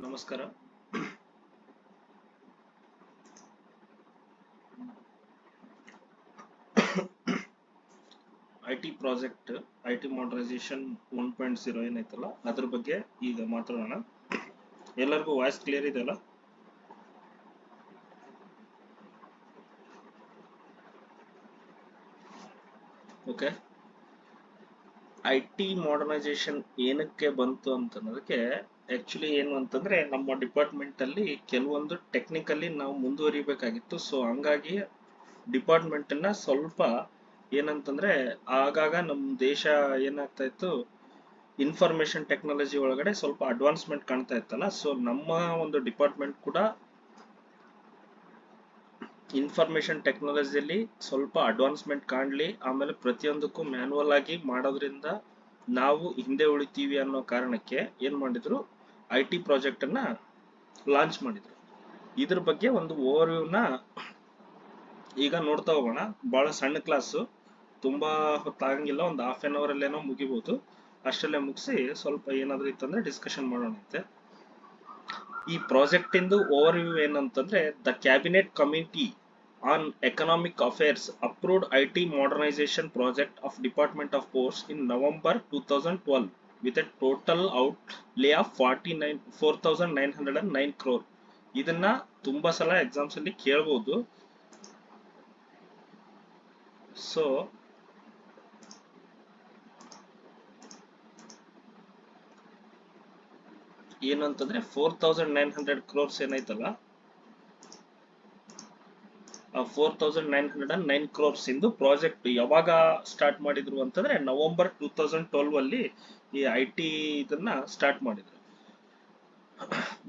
ನಮಸ್ಕಾರ. IT project IT modernisation 1.0 ಏನೈತಲ್ಲ ಅದ್ರ ಬಗ್ಗೆ ಈಗ ಮಾತಾಡೋಣ. ಎಲ್ಲರಿಗೂ ವಾಯ್ಸ್ ಕ್ಲಿಯರ್ ಇದೆಯಲ್ಲ? ಓಕೆ. ಐಟಿ ಮಾಡರ್ನೈಸೇಷನ್ ಏನಕ್ಕೆ ಬಂತು ಅಂತನ್ನೋದಕ್ಕೆ ಆಕ್ಚುಲಿ ಏನು ಅಂತಂದ್ರೆ ನಮ್ಮ ಡಿಪಾರ್ಟ್ಮೆಂಟ್ ಅಲ್ಲಿ ಕೆಲವೊಂದು ಟೆಕ್ನಿಕಲಿ ನಾವು ಮುಂದುವರಿಬೇಕಾಗಿತ್ತು. ಸೊ ಹಂಗಾಗಿ ಡಿಪಾರ್ಟ್ಮೆಂಟ್ ಅನ್ನ ಸ್ವಲ್ಪ ಏನಂತಂದ್ರೆ ಆಗಾಗ ನಮ್ಮ ದೇಶ ಏನಾಗ್ತಾ ಇತ್ತು, ಇನ್ಫಾರ್ಮೇಶನ್ ಟೆಕ್ನಾಲಜಿ ಒಳಗಡೆ ಸ್ವಲ್ಪ ಅಡ್ವಾನ್ಸ್ಮೆಂಟ್ ಕಾಣ್ತಾ ಇತ್ತಲ್ಲ. ಸೊ ನಮ್ಮ ಒಂದು ಡಿಪಾರ್ಟ್ಮೆಂಟ್ ಕೂಡ ಇನ್ಫಾರ್ಮೇಶನ್ ಟೆಕ್ನಾಲಜಿಯಲ್ಲಿ ಸ್ವಲ್ಪ ಅಡ್ವಾನ್ಸ್ಮೆಂಟ್ ಕಾಣಲಿ, ಆಮೇಲೆ ಪ್ರತಿಯೊಂದಕ್ಕೂ ಮ್ಯಾನುವಲ್ ಆಗಿ ಮಾಡೋದ್ರಿಂದ ನಾವು ಹಿಂದೆ ಉಳಿತೀವಿ ಅನ್ನೋ ಕಾರಣಕ್ಕೆ ಏನ್ ಮಾಡಿದ್ರು, ಐಟಿ ಪ್ರಾಜೆಕ್ಟ್ ಅನ್ನ ಲಾಂಚ್ ಮಾಡಿದ್ರು. ಇದ್ರ ಬಗ್ಗೆ ಒಂದು ಓವರ್ವ್ಯೂನ ಈಗ ನೋಡ್ತಾ ಹೋಗೋಣ. ಬಹಳ ಸಣ್ಣ ಕ್ಲಾಸು, ತುಂಬಾ ಹೊತ್ತಾಗಂಗಿಲ್ಲ, ಒಂದು ಹಾಫ್ ಆನ್ ಅವರ್ ಅಲ್ಲೇನೋ ಮುಗಿಬಹುದು. ಅಷ್ಟಲ್ಲೇ ಮುಗಿಸಿ ಸ್ವಲ್ಪ ಏನಾದ್ರೂ ಇತ್ತಂದ್ರೆ ಡಿಸ್ಕಷನ್ ಮಾಡೋಣಂತೆ. ಈ ಪ್ರಾಜೆಕ್ಟ್ ಇಂದು ಓವರ್ವ್ಯೂ ಏನಂತಂದ್ರೆ, the cabinet committee on economic affairs approved IT modernisation project of department of post in November 2012 with A total ಔಟ್ಲೇ of 4,909 crore. ಇದನ್ನ ತುಂಬಾ ಸಲ ಎಕ್ಸಾಮ್ಸ್ ಅಲ್ಲಿ ಕೇಳಬಹುದು. ಸೊ ಏನು ಅಂತಂದ್ರೆ 4,900 crores ಏನೈತಲ್ಲ, ಆ 4,909 crores ಇಂದು ಪ್ರಾಜೆಕ್ಟ್ ಯಾವಾಗ ಸ್ಟಾರ್ಟ್ ಮಾಡಿದ್ರು ಅಂತಂದ್ರೆ ನವೆಂಬರ್ 2012 ಅಲ್ಲಿ ಈ ಐಟಿ ಇದನ್ನ ಸ್ಟಾರ್ಟ್ ಮಾಡಿದ್ರು.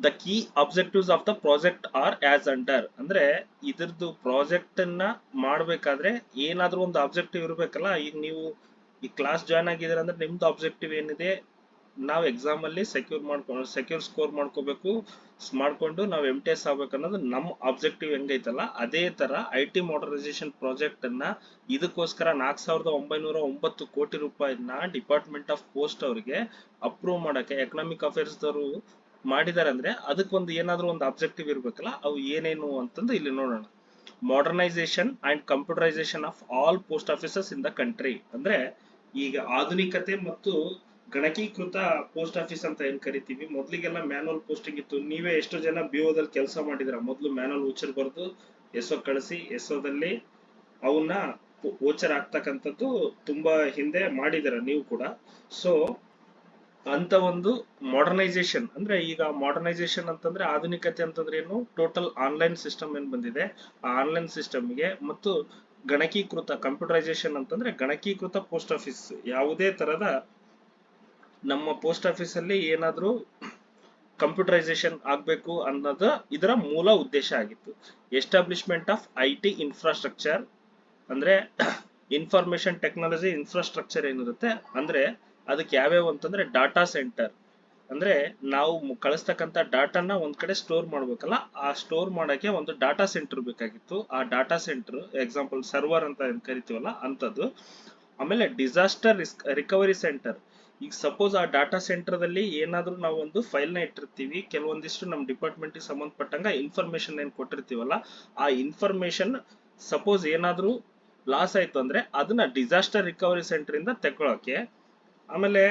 The key objectives of the project are as under. ಅಂದ್ರೆ ಇದ್ರದ್ದು ಪ್ರಾಜೆಕ್ಟ್ ಅನ್ನ ಮಾಡ್ಬೇಕಾದ್ರೆ ಏನಾದ್ರೂ ಒಂದು ಅಬ್ಜೆಕ್ಟಿವ್ ಇರ್ಬೇಕಲ್ಲ. ಈಗ ನೀವು ಈ ಕ್ಲಾಸ್ ಜಾಯ್ನ್ ಆಗಿದ್ರೆ ಅಂದ್ರೆ ನಿಮ್ದು ಅಬ್ಜೆಕ್ಟಿವ್ ಏನಿದೆ, ನಾವು ಎಕ್ಸಾಮ್ ಅಲ್ಲಿ ಸೆಕ್ಯೂರ್ ಸ್ಕೋರ್ ಮಾಡ್ಕೊಂಡು ನಾವು MTS ಆಗ್ಬೇಕು ಅನ್ನೋದು ನಮ್ಮ ಅಬ್ಜೆಕ್ಟಿವ್ ಹೆಂಗೈತಲ್ಲ, ಅದೇ ತರ ಐಟಿ ಮಾಡರ್ನೈಸೇಷನ್ ಪ್ರಾಜೆಕ್ಟ್ ಅನ್ನ ಇದಕ್ಕೋಸ್ಕರ 4,909 ಕೋಟಿ ರೂಪಾಯಿನ ಡಿಪಾರ್ಟ್ಮೆಂಟ್ ಆಫ್ ಪೋಸ್ಟ್ ಅವರಿಗೆ ಅಪ್ರೂವ್ ಮಾಡಕ್ಕೆ ಎಕನಾಮಿಕ್ ಅಫೇರ್ಸ್ ದವರು ಮಾಡಿದಾರೆ. ಅಂದ್ರೆ ಅದಕ್ಕೊಂದು ಏನಾದ್ರೂ ಒಂದು ಅಬ್ಜೆಕ್ಟಿವ್ ಇರ್ಬೇಕಲ್ಲ, ಅವು ಏನೇನು ಅಂತಂದು ಇಲ್ಲಿ ನೋಡೋಣ. Modernisation and computerisation of all post offices in the country. ಅಂದ್ರೆ ಈಗ ಆಧುನಿಕತೆ ಮತ್ತು ಗಣಕೀಕೃತ ಪೋಸ್ಟ್ ಆಫೀಸ್ ಅಂತ ಏನ್ ಕರಿತೀವಿ. ಮೊದ್ಲಿಗೆಲ್ಲ ಮ್ಯಾನುವಲ್ ಪೋಸ್ಟಿಂಗ್ ಇತ್ತು. ನೀವೇ ಎಷ್ಟು ಜನ ಬಿಒದಲ್ಲಿ ಕೆಲಸ ಮಾಡಿದ್ರ? ಮೊದ್ಲು ಮ್ಯಾನುವಲ್ ವೋಚರ್ ಬರೆದು ಎಸ್ಒ ಕಳಿಸಿ, ಎಸ್ಒದಲ್ಲಿ ಅವನ್ನ ವೋಚರ್ ಆಗ್ತಕ್ಕಂಥದ್ದು ತುಂಬಾ ಹಿಂದೆ ಮಾಡಿದಾರ ನೀವು ಕೂಡ. ಸೊ ಅಂತ ಒಂದು ಮಾಡರ್ನೈಸೇಷನ್ ಅಂದ್ರೆ, ಈಗ ಮಾಡರ್ನೈಸೇಷನ್ ಅಂತಂದ್ರೆ ಆಧುನಿಕತೆ ಅಂತಂದ್ರೆ ಏನು, ಟೋಟಲ್ ಆನ್ಲೈನ್ ಸಿಸ್ಟಮ್ ಏನ್ ಬಂದಿದೆ ಆ ಆನ್ಲೈನ್ ಸಿಸ್ಟಮ್ಗೆ, ಮತ್ತು ಗಣಕೀಕೃತ ಕಂಪ್ಯೂಟರೈಸೇಷನ್ ಅಂತಂದ್ರೆ ಗಣಕೀಕೃತ ಪೋಸ್ಟ್ ಆಫೀಸ್. ಯಾವುದೇ ತರದ ನಮ್ಮ ಪೋಸ್ಟ್ ಆಫೀಸ್ ಅಲ್ಲಿ ಏನಾದ್ರೂ ಕಂಪ್ಯೂಟರೈಸೇಷನ್ ಆಗ್ಬೇಕು ಅನ್ನೋದು ಇದರ ಮೂಲ ಉದ್ದೇಶ ಆಗಿತ್ತು. ಎಸ್ಟಾಬ್ಲಿಷ್ಮೆಂಟ್ ಆಫ್ ಐಟಿ ಇನ್ಫ್ರಾಸ್ಟ್ರಕ್ಚರ್ ಅಂದ್ರೆ ಇನ್ಫಾರ್ಮೇಶನ್ ಟೆಕ್ನಾಲಜಿ ಇನ್ಫ್ರಾಸ್ಟ್ರಕ್ಚರ್ ಏನಿರುತ್ತೆ ಅಂದ್ರೆ ಅದಕ್ಕೆ ಯಾವ್ಯಾವ ಅಂತಂದ್ರೆ ಡಾಟಾ ಸೆಂಟರ್. ಅಂದ್ರೆ ನಾವು ಕಳಿಸ್ತಕ್ಕಂಥ ಡಾಟಾನ ಒಂದ್ ಕಡೆ ಸ್ಟೋರ್ ಮಾಡ್ಬೇಕಲ್ಲ, ಆ ಸ್ಟೋರ್ ಮಾಡಕ್ಕೆ ಒಂದು ಡಾಟಾ ಸೆಂಟರ್ ಬೇಕಾಗಿತ್ತು. ಆ ಡಾಟಾ ಸೆಂಟರ್ ಎಕ್ಸಾಂಪಲ್ ಸರ್ವರ್ ಅಂತ ಏನ್ ಕರಿತೀವಲ್ಲ ಅಂತದ್ದು. ಆಮೇಲೆ ಡಿಸಾಸ್ಟರ್ ರಿಕವರಿ ಸೆಂಟರ್. ಈಗ ಸಪೋಸ್ ಆ ಡಾಟಾ ಸೆಂಟರ್ ದಲ್ಲಿ ಏನಾದ್ರೂ ನಾವು ಒಂದು ಫೈಲ್ ನ ಇಟ್ಟಿರ್ತೀವಿ, ಕೆಲವೊಂದಿಷ್ಟು ನಮ್ಮ ಡಿಪಾರ್ಟ್ಮೆಂಟ್ ಗೆ ಸಂಬಂಧಪಟ್ಟಂಗ ಇನ್ಫಾರ್ಮೇಶನ್ ಏನ್ ಕೊಟ್ಟಿರ್ತೀವಲ್ಲ, ಆ ಇನ್ಫಾರ್ಮೇಶನ್ ಸಪೋಸ್ ಏನಾದ್ರೂ ಲಾಸ್ ಆಯ್ತು ಅಂದ್ರೆ ಅದನ್ನ ಡಿಸಾಸ್ಟರ್ ರಿಕವರಿ ಸೆಂಟರ್ ಇಂದ ತಗೊಳಕ್ಕೆ. ಆಮೇಲೆ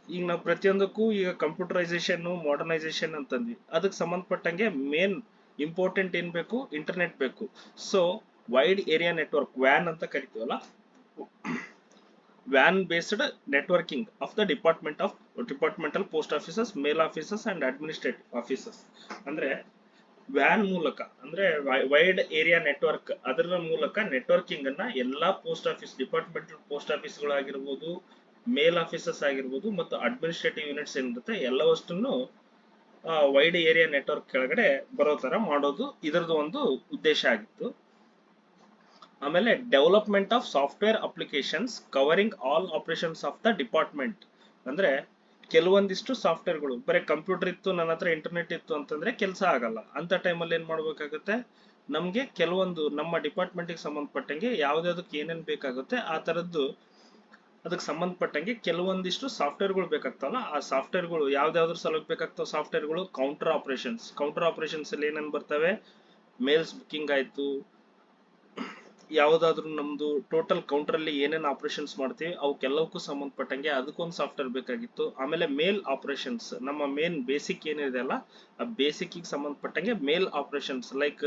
ಈಗ ನಾವು ಪ್ರತಿಯೊಂದಕ್ಕೂ ಈಗ ಕಂಪ್ಯೂಟರೈಸೇಷನ್ ಮಾಡರ್ನೈಸೇಷನ್ ಅಂತಂದ್ವಿ, ಅದಕ್ಕೆ ಸಂಬಂಧಪಟ್ಟಂಗೆ ಮೇನ್ ಇಂಪಾರ್ಟೆಂಟ್ ಏನ್ ಬೇಕು, ಇಂಟರ್ನೆಟ್ ಬೇಕು. ಸೊ ವೈಡ್ ಏರಿಯಾ ನೆಟ್ವರ್ಕ್, ವ್ಯಾನ್ ಅಂತ ಕರಿತೀವಲ್ಲ, ವ್ಯಾನ್ based networking of the departmental post offices, mail offices and administrative offices. ಅಂದ್ರೆ ವ್ಯಾನ್ ಮೂಲಕ ಅಂದ್ರೆ ವೈಡ್ ಏರಿಯಾ ನೆಟ್ವರ್ಕ್, ಅದರ ಮೂಲಕ ನೆಟ್ವರ್ಕಿಂಗ್ ಅನ್ನ ಎಲ್ಲಾ ಪೋಸ್ಟ್ ಆಫೀಸ್, ಡಿಪಾರ್ಟ್ಮೆಂಟಲ್ ಪೋಸ್ಟ್ ಆಫೀಸ್ಗಳಾಗಿರ್ಬೋದು, ಮೇಲ್ ಆಫೀಸಸ್ ಆಗಿರ್ಬೋದು, ಮತ್ತು ಅಡ್ಮಿನಿಸ್ಟ್ರೇಟಿವ್ ಯೂನಿಟ್ಸ್ ಏನಿರುತ್ತೆ ಎಲ್ಲವಷ್ಟನ್ನು ವೈಡ್ ಏರಿಯಾ ನೆಟ್ವರ್ಕ್ ಕೆಳಗಡೆ ಬರೋ ತರ ಮಾಡೋದು ಇದರದ್ದು ಒಂದು ಉದ್ದೇಶ ಆಗಿತ್ತು. ಆಮೇಲೆ development of software applications covering all operations of the department. ಅಂದ್ರೆ ಕೆಲವೊಂದಿಷ್ಟು ಸಾಫ್ಟ್ವೇರ್ಗಳು, ಬರೀ ಕಂಪ್ಯೂಟರ್ ಇತ್ತು, ನನ್ನ ಹತ್ರ ಇಂಟರ್ನೆಟ್ ಇತ್ತು ಅಂತಂದ್ರೆ ಕೆಲಸ ಆಗಲ್ಲ. ಅಂತ ಟೈಮಲ್ಲಿ ಏನ್ ಮಾಡ್ಬೇಕಾಗುತ್ತೆ, ನಮ್ಗೆ ಕೆಲವೊಂದು ನಮ್ಮ ಡಿಪಾರ್ಟ್ಮೆಂಟ್ ಗೆ ಸಂಬಂಧಪಟ್ಟಂಗೆ ಯಾವ್ದಾವ್ದಕ್ಕೆ ಏನೇನ್ ಬೇಕಾಗುತ್ತೆ ಆ ತರದ್ದು ಅದಕ್ಕೆ ಸಂಬಂಧಪಟ್ಟಂಗೆ ಕೆಲವೊಂದಿಷ್ಟು ಸಾಫ್ಟ್ವೇರ್ಗಳು ಬೇಕಾಗ್ತಾವಲ್ಲ, ಆ ಸಾಫ್ಟ್ವೇರ್ಗಳು ಯಾವ್ದಾವ್ದ್ರ ಸಲುವಾಗಿ ಬೇಕಾಗ್ತಾವ ಸಾಫ್ಟ್ವೇರ್ಗಳು, ಕೌಂಟರ್ ಆಪರೇಷನ್ಸ್ ಅಲ್ಲಿ ಏನೇನ್ ಬರ್ತವೆ, ಮೇಲ್ಸ್ ಬುಕಿಂಗ್ ಆಯ್ತು, ಯಾವ್ದಾದ್ರು ನಮ್ದು ಟೋಟಲ್ ಕೌಂಟರ್ ಅಲ್ಲಿ ಏನೇನ್ ಆಪರೇಷನ್ಸ್ ಮಾಡ್ತೀವಿ ಅವಕ್ಕೆಲ್ಲವಕ್ಕೂ ಸಂಬಂಧಪಟ್ಟಂಗೆ ಅದಕ್ಕೊಂದು ಸಾಫ್ಟ್ವೇರ್ ಬೇಕಾಗಿತ್ತು. ಆಮೇಲೆ ಮೇಲ್ ಆಪರೇಷನ್ಸ್, ನಮ್ಮ ಮೇನ್ ಬೇಸಿಕ್ ಏನಿದೆ ಅಲ್ಲ ಆ ಬೇಸಿಕ್ ಸಂಬಂಧಪಟ್ಟಂಗೆ ಮೇಲ್ ಆಪರೇಷನ್ಸ್ ಲೈಕ್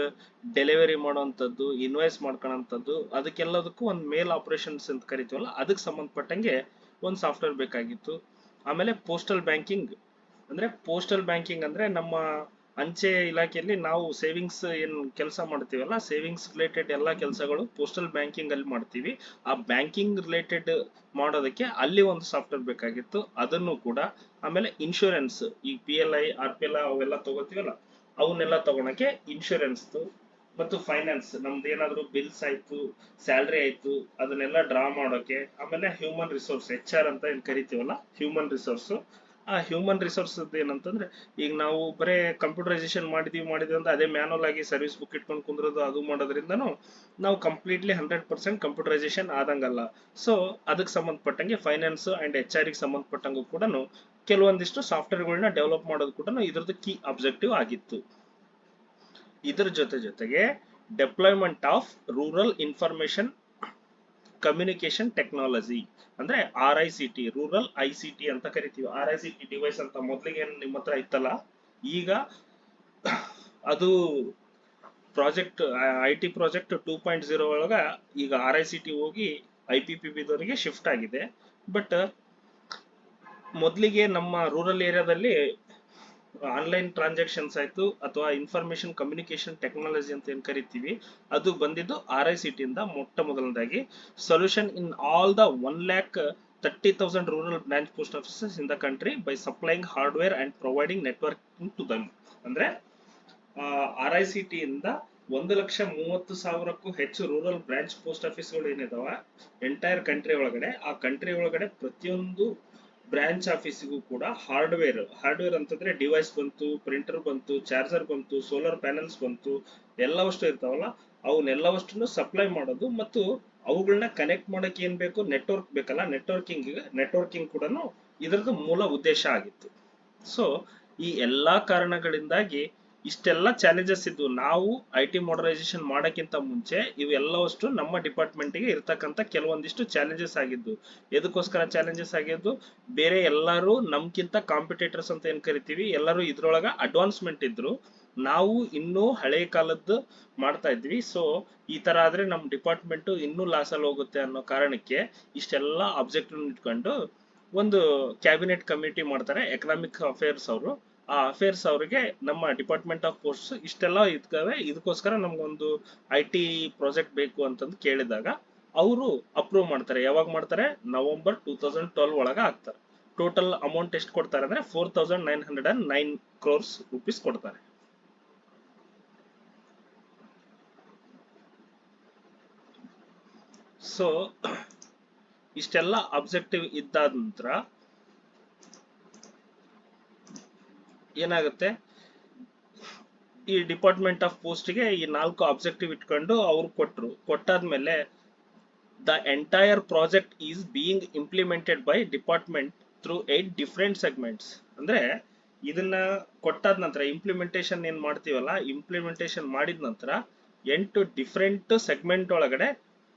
ಡೆಲಿವರಿ ಮಾಡುವಂತದ್ದು, ಇನ್ವಾಯ್ಸ್ ಮಾಡ್ಕೊಳ್ಳೋಂಥದ್ದು, ಅದಕ್ಕೆಲ್ಲದಕ್ಕೂ ಒಂದು ಮೇಲ್ ಆಪರೇಷನ್ಸ್ ಅಂತ ಕರಿತೀವಲ್ಲ ಅದಕ್ಕೆ ಸಂಬಂಧಪಟ್ಟಂಗೆ ಒಂದು ಸಾಫ್ಟ್ವೇರ್ ಬೇಕಾಗಿತ್ತು. ಆಮೇಲೆ ಪೋಸ್ಟಲ್ ಬ್ಯಾಂಕಿಂಗ್ ಅಂದ್ರೆ ನಮ್ಮ ಅಂಚೆ ಇಲಾಖೆಯಲ್ಲಿ ನಾವು ಸೇವಿಂಗ್ಸ್ ಏನ್ ಕೆಲಸ ಮಾಡ್ತೀವಲ್ಲ, ಸೇವಿಂಗ್ಸ್ ರಿಲೇಟೆಡ್ ಎಲ್ಲಾ ಕೆಲಸಗಳು ಪೋಸ್ಟಲ್ ಬ್ಯಾಂಕಿಂಗ್ ಅಲ್ಲಿ ಮಾಡ್ತೀವಿ. ಆ ಬ್ಯಾಂಕಿಂಗ್ ರಿಲೇಟೆಡ್ ಮಾಡೋದಕ್ಕೆ ಅಲ್ಲಿ ಒಂದು ಸಾಫ್ಟ್ವೇರ್ ಬೇಕಾಗಿತ್ತು, ಅದನ್ನು ಕೂಡ. ಆಮೇಲೆ ಇನ್ಶೂರೆನ್ಸ್, ಈ PLI RPL ಅವೆಲ್ಲ ತಗೋತೀವಲ್ಲ ಅವನ್ನೆಲ್ಲ ತಗೊಳಕ್ಕೆ ಇನ್ಶೂರೆನ್ಸ್ ಮತ್ತು ಫೈನಾನ್ಸ್, ನಮ್ದು ಏನಾದ್ರು ಬಿಲ್ಸ್ ಆಯ್ತು, ಸ್ಯಾಲ್ರಿ ಆಯ್ತು, ಅದನ್ನೆಲ್ಲ ಡ್ರಾ ಮಾಡೋಕೆ. ಆಮೇಲೆ ಹ್ಯೂಮನ್ ರಿಸೋರ್ಸ್, HR ಅಂತ ಏನ್ ಕರಿತೀವಲ್ಲ ಹ್ಯೂಮನ್ ರಿಸೋರ್ಸ್, ಆ ಹ್ಯೂಮನ್ ರಿಸೋರ್ಸ್ ಏನಂತಂದ್ರೆ ಈಗ ನಾವು ಬರೇ ಕಂಪ್ಯೂಟರೈಸೇಷನ್ ಮಾಡಿದೀವಿ ಅಂತ ಅದೇ ಮ್ಯಾನುವಲ್ ಆಗಿ ಸರ್ವಿಸ್ ಬುಕ್ ಇಟ್ಕೊಂಡು ಕುಂದ್ರದು ಅದು ಮಾಡೋದ್ರಿಂದನೂ ನಾವು ಕಂಪ್ಲೀಟ್ಲಿ 100% ಕಂಪ್ಯೂಟರೈಸೇಷನ್ ಆದಂಗಲ್ಲ. ಸೊ ಅದಕ್ಕೆ ಸಂಬಂಧಪಟ್ಟಂಗೆ ಫೈನಾನ್ಸ್ ಅಂಡ್ HR ಗೆ ಸಂಬಂಧಪಟ್ಟಂಗೂ ಕೂಡ ಕೆಲವೊಂದಿಷ್ಟು ಸಾಫ್ಟ್ವೇರ್ಗಳನ್ನ ಡೆವಲಪ್ ಮಾಡೋದು ಕೂಡ ಇದ್ರದ್ದು ಕೀ ಅಬ್ಜೆಕ್ಟಿವ್ ಆಗಿತ್ತು. ಇದರ ಜೊತೆಗೆ deployment of rural information communication technology ಅಂದ್ರೆ RICT, ರೂರಲ್ ICT ಅಂತ ಕರಿತೀವಿ. RICT ಡಿವೈಸ್ ಅಂತ ಮೊದಲಿಗೆ ನಿಮ್ಮ ಹತ್ರ ಇತ್ತಲ್ಲ, ಈಗ ಅದು ಪ್ರಾಜೆಕ್ಟ್ IT ಪ್ರಾಜೆಕ್ಟ್ 2.0 ಒಳಗ ಈಗ RICT ಹೋಗಿ IPPB ದವರಿಗೆ ಶಿಫ್ಟ್ ಆಗಿದೆ. ಬಟ್ ಮೊದಲಿಗೆ ನಮ್ಮ ರೂರಲ್ ಏರಿಯಾದಲ್ಲಿ ಆನ್ಲೈನ್ ಟ್ರಾನ್ಸಾಕ್ಷನ್ಸ್ ಆಯ್ತು ಅಥವಾ ಇನ್ಫಾರ್ಮೇಶನ್ ಕಮ್ಯುನಿಕೇಶನ್ ಟೆಕ್ನಾಲಜಿ ಅಂತ ಏನ್ ಕರಿತೀವಿ ಅದು ಬಂದಿದ್ದು RICT ಇಂದ. ಮೊದಲನೇದಾಗಿ solution in all the 1,30,000 rural branch post offices in the country by supplying hardware and providing networking to them. ಅಂದ್ರೆ RICT ಇಂದ 1,30,000ಕ್ಕೂ ಹೆಚ್ಚು ರೂರಲ್ ಬ್ರಾಂಚ್ ಪೋಸ್ಟ್ ಆಫೀಸ್ಗಳು ಏನಿದಾವ ಎಂಟೈರ್ ಕಂಟ್ರಿ ಒಳಗಡೆ, ಆ ಕಂಟ್ರಿ ಒಳಗಡೆ ಪ್ರತಿಯೊಂದು ಬ್ರಾಂಚ್ ಆಫೀಸಿಗೂ ಕೂಡ ಹಾರ್ಡ್ವೇರ್ ಅಂತಂದ್ರೆ ಡಿವೈಸ್ ಬಂತು, ಪ್ರಿಂಟರ್ ಬಂತು, ಚಾರ್ಜರ್ ಬಂತು, ಸೋಲಾರ್ ಪ್ಯಾನಲ್ಸ್ ಬಂತು, ಎಲ್ಲವಷ್ಟು ಇರ್ತಾವಲ್ಲ ಅವನ್ನೆಲ್ಲವಷ್ಟನ್ನು ಸಪ್ಲೈ ಮಾಡೋದು ಮತ್ತು ಅವುಗಳನ್ನ ಕನೆಕ್ಟ್ ಮಾಡಕ್ಕೆ ಏನ್ ಬೇಕು, ನೆಟ್ವರ್ಕ್ ಬೇಕಲ್ಲ, ನೆಟ್ವರ್ಕಿಂಗ್ ಕೂಡ ಇದರದ್ದು ಮೂಲ ಉದ್ದೇಶ ಆಗಿತ್ತು. ಸೊ ಈ ಎಲ್ಲಾ ಕಾರಣಗಳಿಂದಾಗಿ ಇಷ್ಟೆಲ್ಲ ಚಾಲೆಂಜಸ್ ಇದ್ವು. ನಾವು IT ಮಾಡರ್ನೈಸೇಷನ್ ಮಾಡಕ್ಕಿಂತ ಮುಂಚೆ ಇವೆಲ್ಲವಷ್ಟು ನಮ್ಮ ಡಿಪಾರ್ಟ್ಮೆಂಟ್ಗೆ ಇರ್ತಕ್ಕಂಥ ಕೆಲವೊಂದಿಷ್ಟು ಚಾಲೆಂಜಸ್ ಆಗಿದ್ದು. ಎದಕ್ಕೋಸ್ಕರ ಚಾಲೆಂಜಸ್ ಆಗಿದ್ದು, ಬೇರೆ ಎಲ್ಲರೂ ನಮ್ಗಿಂತ ಕಾಂಪಿಟೇಟರ್ಸ್ ಅಂತ ಏನ್ ಕರಿತೀವಿ ಎಲ್ಲರೂ ಇದ್ರೊಳಗ ಅಡ್ವಾನ್ಸ್ಮೆಂಟ್ ಇದ್ರು, ನಾವು ಇನ್ನೂ ಹಳೆ ಕಾಲದ್ದು ಮಾಡ್ತಾ ಇದ್ವಿ. ಸೊ ಈ ತರ ಆದ್ರೆ ನಮ್ ಡಿಪಾರ್ಟ್ಮೆಂಟ್ ಇನ್ನೂ ಲಾಸ್ ಅಲ್ಲಿ ಹೋಗುತ್ತೆ ಅನ್ನೋ ಕಾರಣಕ್ಕೆ ಇಷ್ಟೆಲ್ಲ ಅಬ್ಜೆಕ್ಟಿವ್ ಇಟ್ಕೊಂಡು ಒಂದು ಕ್ಯಾಬಿನೆಟ್ ಕಮಿಟಿ ಮಾಡ್ತಾರೆ ಎಕನಾಮಿಕ್ ಅಫೇರ್ಸ್ ಅವರು. ಆ ಅಫೇರ್ಸ್ ಅವರಿಗೆ ನಮ್ಮ ಡಿಪಾರ್ಟ್ಮೆಂಟ್ ಆಫ್ ಪೋಸ್ಟ್ ಇಷ್ಟೆಲ್ಲ ಇದ್ಕವೆ, ಇದಕ್ಕೋಸ್ಕರ ನಮ್ಗೊಂದು IT ಪ್ರಾಜೆಕ್ಟ್ ಬೇಕು ಅಂತಂದು ಕೇಳಿದಾಗ ಅವರು ಅಪ್ರೂವ್ ಮಾಡ್ತಾರೆ. ಯಾವಾಗ ಮಾಡ್ತಾರೆ, ನವೆಂಬರ್ 2012 ಒಳಗ ಆಗ್ತಾರೆ. ಟೋಟಲ್ ಅಮೌಂಟ್ ಎಷ್ಟು ಕೊಡ್ತಾರೆ ಅಂದ್ರೆ 4,909 crores rupees ಕೊಡ್ತಾರೆ. ಸೊ ಇಷ್ಟೆಲ್ಲ ಅಬ್ಜೆಕ್ಟಿವ್ ಇದ್ದಾದ ನಂತರ ಏನಾಗುತ್ತೆ, ಈ ಡಿಪಾರ್ಟ್ಮೆಂಟ್ ಆಫ್ ಪೋಸ್ಟ್ಗೆ ಈ 4 ಅಬ್ಜೆಕ್ಟಿವ್ ಇಟ್ಕೊಂಡು ಅವ್ರು ಕೊಟ್ಟಾದ್ಮೇಲೆ the entire project is being implemented by department through 8 different segments. ಅಂದ್ರೆ ಇದನ್ನ ಕೊಟ್ಟಾದ ನಂತರ ಇಂಪ್ಲಿಮೆಂಟೇಶನ್ ಏನ್ ಮಾಡ್ತೀವಲ್ಲ, ಇಂಪ್ಲಿಮೆಂಟೇಶನ್ ಮಾಡಿದ ನಂತರ 8 ಡಿಫರೆಂಟ್ ಸೆಗ್ಮೆಂಟ್ ಒಳಗಡೆ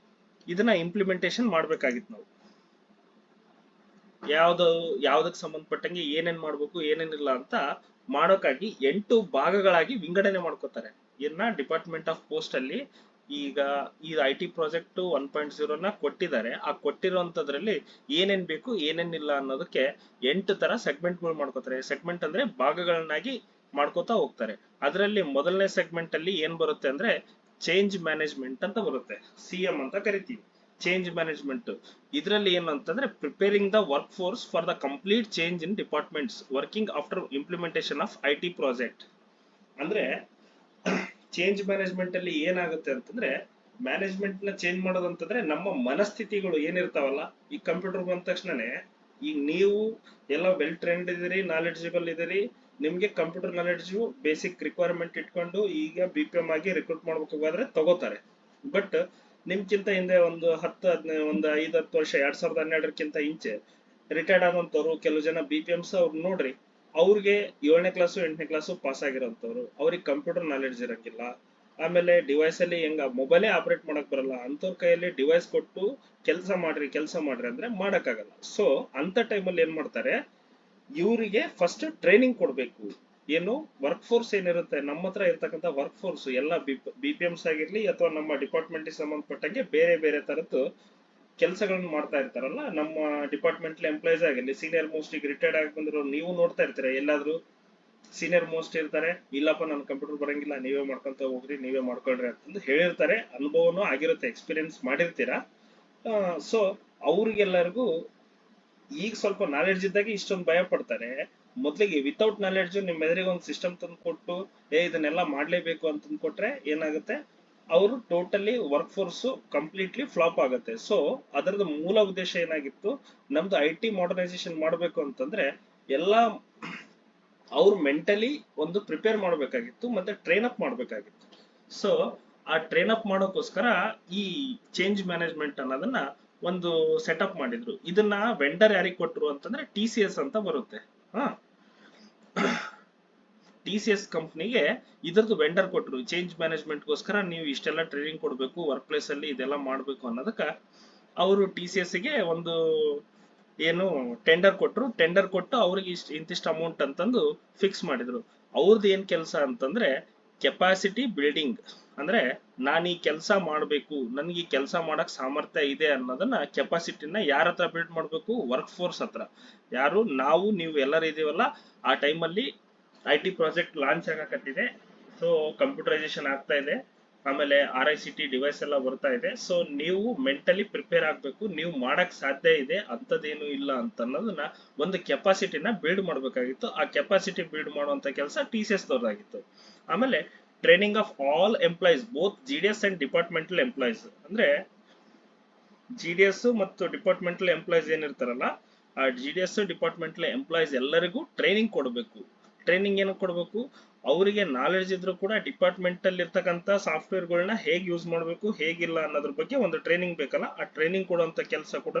ಇದನ್ನ ಇಂಪ್ಲಿಮೆಂಟೇಶನ್ ಮಾಡ್ಬೇಕಾಗಿತ್ತು. ನಾವು ಯಾವ್ದಕ್ಕೆ ಸಂಬಂಧಪಟ್ಟಂಗೆ ಏನೇನ್ ಮಾಡ್ಬೇಕು ಏನೇನಿಲ್ಲ ಅಂತ ಮಾಡೋಕ್ಕಾಗಿ 8 ಭಾಗಗಳಾಗಿ ವಿಂಗಡಣೆ ಮಾಡ್ಕೋತಾರೆ. ಇದನ್ನ ಡಿಪಾರ್ಟ್ಮೆಂಟ್ ಆಫ್ ಪೋಸ್ಟ್ ಅಲ್ಲಿ ಈಗ ಈ IT ಪ್ರಾಜೆಕ್ಟ್ 1.0 ಕೊಟ್ಟಿದ್ದಾರೆ. ಆ ಕೊಟ್ಟಿರುವಂತದ್ರಲ್ಲಿ ಏನೇನ್ ಬೇಕು ಏನೇನಿಲ್ಲ ಅನ್ನೋದಕ್ಕೆ 8 ತರ ಸೆಗ್ಮೆಂಟ್ಗಳು ಮಾಡ್ಕೋತಾರೆ. ಸೆಗ್ಮೆಂಟ್ ಅಂದ್ರೆ ಭಾಗಗಳನ್ನಾಗಿ ಮಾಡ್ಕೋತಾ ಹೋಗ್ತಾರೆ. ಅದರಲ್ಲಿ ಮೊದಲನೇ ಸೆಗ್ಮೆಂಟ್ ಅಲ್ಲಿ ಏನ್ ಬರುತ್ತೆ ಅಂದ್ರೆ ಚೇಂಜ್ ಮ್ಯಾನೇಜ್ಮೆಂಟ್ ಅಂತ ಬರುತ್ತೆ, CM ಅಂತ ಕರಿತೀವಿ. ಚೇಂಜ್ ಮ್ಯಾನೇಜ್ಮೆಂಟ್ ಇದರಲ್ಲಿ ಏನು ಅಂತಂದ್ರೆ preparing the work force for the complete change in departments working after implementation of IT project. ಅಂದ್ರೆ ಚೇಂಜ್ ಮ್ಯಾನೇಜ್ಮೆಂಟ್ ಅಲ್ಲಿ ಏನಾಗುತ್ತೆ ಅಂತಂದ್ರೆ, ಮ್ಯಾನೇಜ್ಮೆಂಟ್ ನ ಚೇಂಜ್ ಮಾಡೋದಂತಂದ್ರೆ ನಮ್ಮ ಮನಸ್ಥಿತಿಗಳು ಏನಿರ್ತಾವಲ್ಲ, ಈ ಕಂಪ್ಯೂಟರ್ ಬಂದ ತಕ್ಷಣನೇ ಈಗ ನೀವು ಎಲ್ಲ ವೆಲ್ ಟ್ರೈನ್ಡ್ ಇದೀರಿ, ನಾಲೆಡ್ಜಬಲ್ ಇದೀರಿ, ನಿಮ್ಗೆ ಕಂಪ್ಯೂಟರ್ ನಾಲೆಡ್ಜ್ ಬೇಸಿಕ್ ರಿಕ್ವೈರ್ಮೆಂಟ್ ಇಟ್ಕೊಂಡು ಈಗ BPM ಆಗಿ ರಿಕ್ರೂಟ್ ಮಾಡ್ಬೇಕಾದ್ರೆ ತಗೋತಾರೆ. ಬಟ್ ನಿಮ್ಗಿಂತ ಹಿಂದೆ ಒಂದು 10-15 ಒಂದು 5-10 ವರ್ಷ 2012ಕ್ಕಿಂತ ಇಂಚೆ ರಿಟೈರ್ಡ್ ಆದಂತವ್ರು ಕೆಲವು ಜನ BPMs ಅವ್ರು ನೋಡ್ರಿ, ಅವ್ರಿಗೆ 7ನೇ ಕ್ಲಾಸು 8ನೇ ಕ್ಲಾಸು ಪಾಸ್ ಆಗಿರೋಂಥವ್ರು, ಅವ್ರಿಗೆ ಕಂಪ್ಯೂಟರ್ ನಾಲೆಡ್ಜ್ ಇರಂಗಿಲ್ಲ. ಆಮೇಲೆ ಡಿವೈಸ್ ಅಲ್ಲಿ ಹೆಂಗ ಮೊಬೈಲೇ ಆಪರೇಟ್ ಮಾಡಕ್ ಬರಲ್ಲ ಅಂತವ್ರ ಕೈಯಲ್ಲಿ ಡಿವೈಸ್ ಕೊಟ್ಟು ಕೆಲಸ ಮಾಡ್ರಿ ಅಂದ್ರೆ ಮಾಡಕ್ಕಾಗಲ್ಲ. ಸೊ ಅಂತ ಟೈಮಲ್ಲಿ ಏನ್ ಮಾಡ್ತಾರೆ, ಇವರಿಗೆ ಫಸ್ಟ್ ಟ್ರೈನಿಂಗ್ ಕೊಡ್ಬೇಕು. ಏನು ವರ್ಕ್ ಫೋರ್ಸ್ ಏನಿರುತ್ತೆ ನಮ್ಮ ಹತ್ರ ಇರ್ತಕ್ಕಂಥ ವರ್ಕ್ ಫೋರ್ಸ್ ಎಲ್ಲ BPMs ಆಗಿರ್ಲಿ ಅಥವಾ ನಮ್ಮ ಡಿಪಾರ್ಟ್ಮೆಂಟ್ ಸಂಬಂಧಪಟ್ಟಂಗೆ ಬೇರೆ ಬೇರೆ ತರದ್ದು ಕೆಲಸಗಳನ್ನ ಮಾಡ್ತಾ ಇರ್ತಾರಲ್ಲ, ನಮ್ಮ ಡಿಪಾರ್ಟ್ಮೆಂಟ್ ಎಂಪ್ಲಾಯ್ಸ್ ಆಗಿರ್ಲಿ, ಸೀನಿಯರ್ ಮೋಸ್ಟ್ ಈಗ ರಿಟೈರ್ಡ್ ಆಗಿ ಬಂದಿರೋ ನೀವು ನೋಡ್ತಾ ಇರ್ತೀರ ಎಲ್ಲಾದ್ರೂ ಸೀನಿಯರ್ ಮೋಸ್ಟ್ ಇರ್ತಾರೆ, ಇಲ್ಲಪ್ಪ ನನ್ ಕಂಪ್ಯೂಟರ್ ಬರಂಗಿಲ್ಲ ನೀವೇ ಮಾಡ್ಕೊಂತ ಹೋಗ್ರಿ ನೀವೇ ಮಾಡ್ಕೊಳ್ರಿ ಅಂತಂದು ಹೇಳಿರ್ತಾರೆ. ಅನುಭವನೂ ಆಗಿರುತ್ತೆ, ಎಕ್ಸ್ಪೀರಿಯನ್ಸ್ ಮಾಡಿರ್ತೀರಾ. ಸೊ ಅವ್ರಿಗೆಲ್ಲರಿಗೂ ಈಗ ಸ್ವಲ್ಪ ನಾಲೆಡ್ಜ್ ಇದ್ದಾಗ ಇಷ್ಟೊಂದು ಭಯ ಪಡ್ತಾರೆ. ಮೊದ್ಲಿಗೆ ವಿತೌಟ್ ನಾಲೆಡ್ಜ್ ನಿಮ್ ಎದುರಿಗೆ ಒಂದು ಸಿಸ್ಟಮ್ ತಂದು ಕೊಟ್ಟು ಇದನ್ನೆಲ್ಲ ಮಾಡ್ಲೇಬೇಕು ಅಂತಂದು ಕೊಟ್ರೆ ಏನಾಗುತ್ತೆ, ಅವರು totally work force completely flop ಆಗುತ್ತೆ. ಸೊ ಅದರದ ಮೂಲ ಉದ್ದೇಶ ಏನಾಗಿತ್ತು, ನಮ್ದು IT ಮಾಡರ್ನೈಸೇಷನ್ ಮಾಡಬೇಕು ಅಂತಂದ್ರೆ ಎಲ್ಲ ಅವ್ರು ಮೆಂಟಲಿ ಒಂದು ಪ್ರಿಪೇರ್ ಮಾಡಬೇಕಾಗಿತ್ತು ಮತ್ತೆ ಟ್ರೈನ್ ಅಪ್ ಮಾಡಬೇಕಾಗಿತ್ತು. ಸೊ ಆ ಟ್ರೈನ್ ಅಪ್ ಮಾಡೋಕ್ಕೋಸ್ಕರ ಈ ಚೇಂಜ್ ಮ್ಯಾನೇಜ್ಮೆಂಟ್ ಅನ್ನೋದನ್ನ ಒಂದು ಸೆಟಪ್ ಮಾಡಿದ್ರು. ಇದನ್ನ ವೆಂಡರ್ ಯಾರಿಗೆ ಕೊಟ್ರು ಅಂತಂದ್ರೆ TCS ಅಂತ ಬರುತ್ತೆ. TCS ಕಂಪ್ನಿಗೆ ಇದ್ರದ್ದು ವೆಂಡರ್ ಕೊಟ್ರು. ಚೇಂಜ್ ಮ್ಯಾನೇಜ್ಮೆಂಟ್ ಗೋಸ್ಕರ ನೀವು ಇಷ್ಟೆಲ್ಲ ಟ್ರೈನಿಂಗ್ ಕೊಡ್ಬೇಕು, ವರ್ಕ್ ಪ್ಲೇಸ್ ಅಲ್ಲಿ ಇದೆಲ್ಲ ಮಾಡ್ಬೇಕು ಅನ್ನೋದಕ್ಕ ಅವರು TCS ಗೆ ಒಂದು ಏನು ಟೆಂಡರ್ ಕೊಟ್ರು. ಟೆಂಡರ್ ಕೊಟ್ಟು ಅವ್ರಿಗೆ ಇಂತಿಷ್ಟು ಅಮೌಂಟ್ ಅಂತಂದು ಫಿಕ್ಸ್ ಮಾಡಿದ್ರು. ಅವ್ರದ್ದು ಏನ್ ಕೆಲಸ ಅಂತಂದ್ರೆ ಕೆಪಾಸಿಟಿ ಬಿಲ್ಡಿಂಗ್, ಅಂದ್ರೆ ನಾನು ಈ ಕೆಲಸ ಮಾಡ್ಬೇಕು, ನನ್ಗೆ ಈ ಕೆಲಸ ಮಾಡಕ್ ಸಾಮರ್ಥ್ಯ ಇದೆ ಅನ್ನೋದನ್ನ ಕೆಪಾಸಿಟಿನ ಯಾರ ಹತ್ರ ಬಿಲ್ಡ್ ಮಾಡ್ಬೇಕು, ವರ್ಕ್ ಫೋರ್ಸ್ ಹತ್ರ. ಯಾರು ನಾವು ನೀವು ಎಲ್ಲರೂ ಇದೀವಲ್ಲ, ಆ ಟೈಮಲ್ಲಿ IT ಪ್ರಾಜೆಕ್ಟ್ ಲಾಂಚ್ ಆಗಕತ್ತಿದೆ. ಸೊ ಕಂಪ್ಯೂಟರೈಸೇಷನ್ ಆಗ್ತಾ ಇದೆ, ಆಮೇಲೆ RICT ಡಿವೈಸ್ ಎಲ್ಲ ಬರ್ತಾ ಇದೆ. ಸೊ ನೀವು ಮೆಂಟಲಿ ಪ್ರಿಪೇರ್ ಆಗ್ಬೇಕು, ನೀವು ಮಾಡಕ್ ಸಾಧ್ಯ ಇದೆ ಅಂತದೇನು ಇಲ್ಲ ಅಂತ ಅನ್ನೋದನ್ನ ಒಂದು ಕೆಪಾಸಿಟಿನ ಬಿಲ್ಡ್ ಮಾಡ್ಬೇಕಾಗಿತ್ತು. ಆ ಕೆಪಾಸಿಟಿ ಬಿಲ್ಡ್ ಮಾಡುವಂತ ಕೆಲಸ TCS ದವ್ರದಾಗಿತ್ತು. ಆಮೇಲೆ training of all employees, both GDS and departmental employees. ಅಂದ್ರೆ GDS ಮತ್ತು ಡಿಪಾರ್ಟ್ಮೆಂಟಲ್ ಎಂಪ್ಲಾಯೀಸ್ ಏನಿರ್ತಾರಲ್ಲ, ಆ GDS ಡಿಪಾರ್ಟ್ಮೆಂಟಲ್ ಎಂಪ್ಲಾಯೀಸ್ ಎಲ್ಲರಿಗೂ ಟ್ರೈನಿಂಗ್ ಕೊಡಬೇಕು. ಟ್ರೈನಿಂಗ್ ಏನಕ್ಕೆ ಕೊಡಬೇಕು, ಅವರಿಗೆ ನಾಲೆಡ್ಜ್ ಇದ್ರೂ ಕೂಡ ಡಿಪಾರ್ಟ್ಮೆಂಟ್ ಅಲ್ಲಿ ಇರ್ತಕ್ಕಂಥ ಸಾಫ್ಟ್ವೇರ್ಗಳನ್ನ ಹೇಗೆ ಯೂಸ್ ಮಾಡಬೇಕು ಹೇಗಿಲ್ಲ ಅನ್ನೋದ್ರ ಬಗ್ಗೆ ಒಂದು ಟ್ರೈನಿಂಗ್ ಬೇಕಲ್ಲ, ಆ ಟ್ರೈನಿಂಗ್ ಕೊಡುವಂತ ಕೆಲಸ ಕೂಡ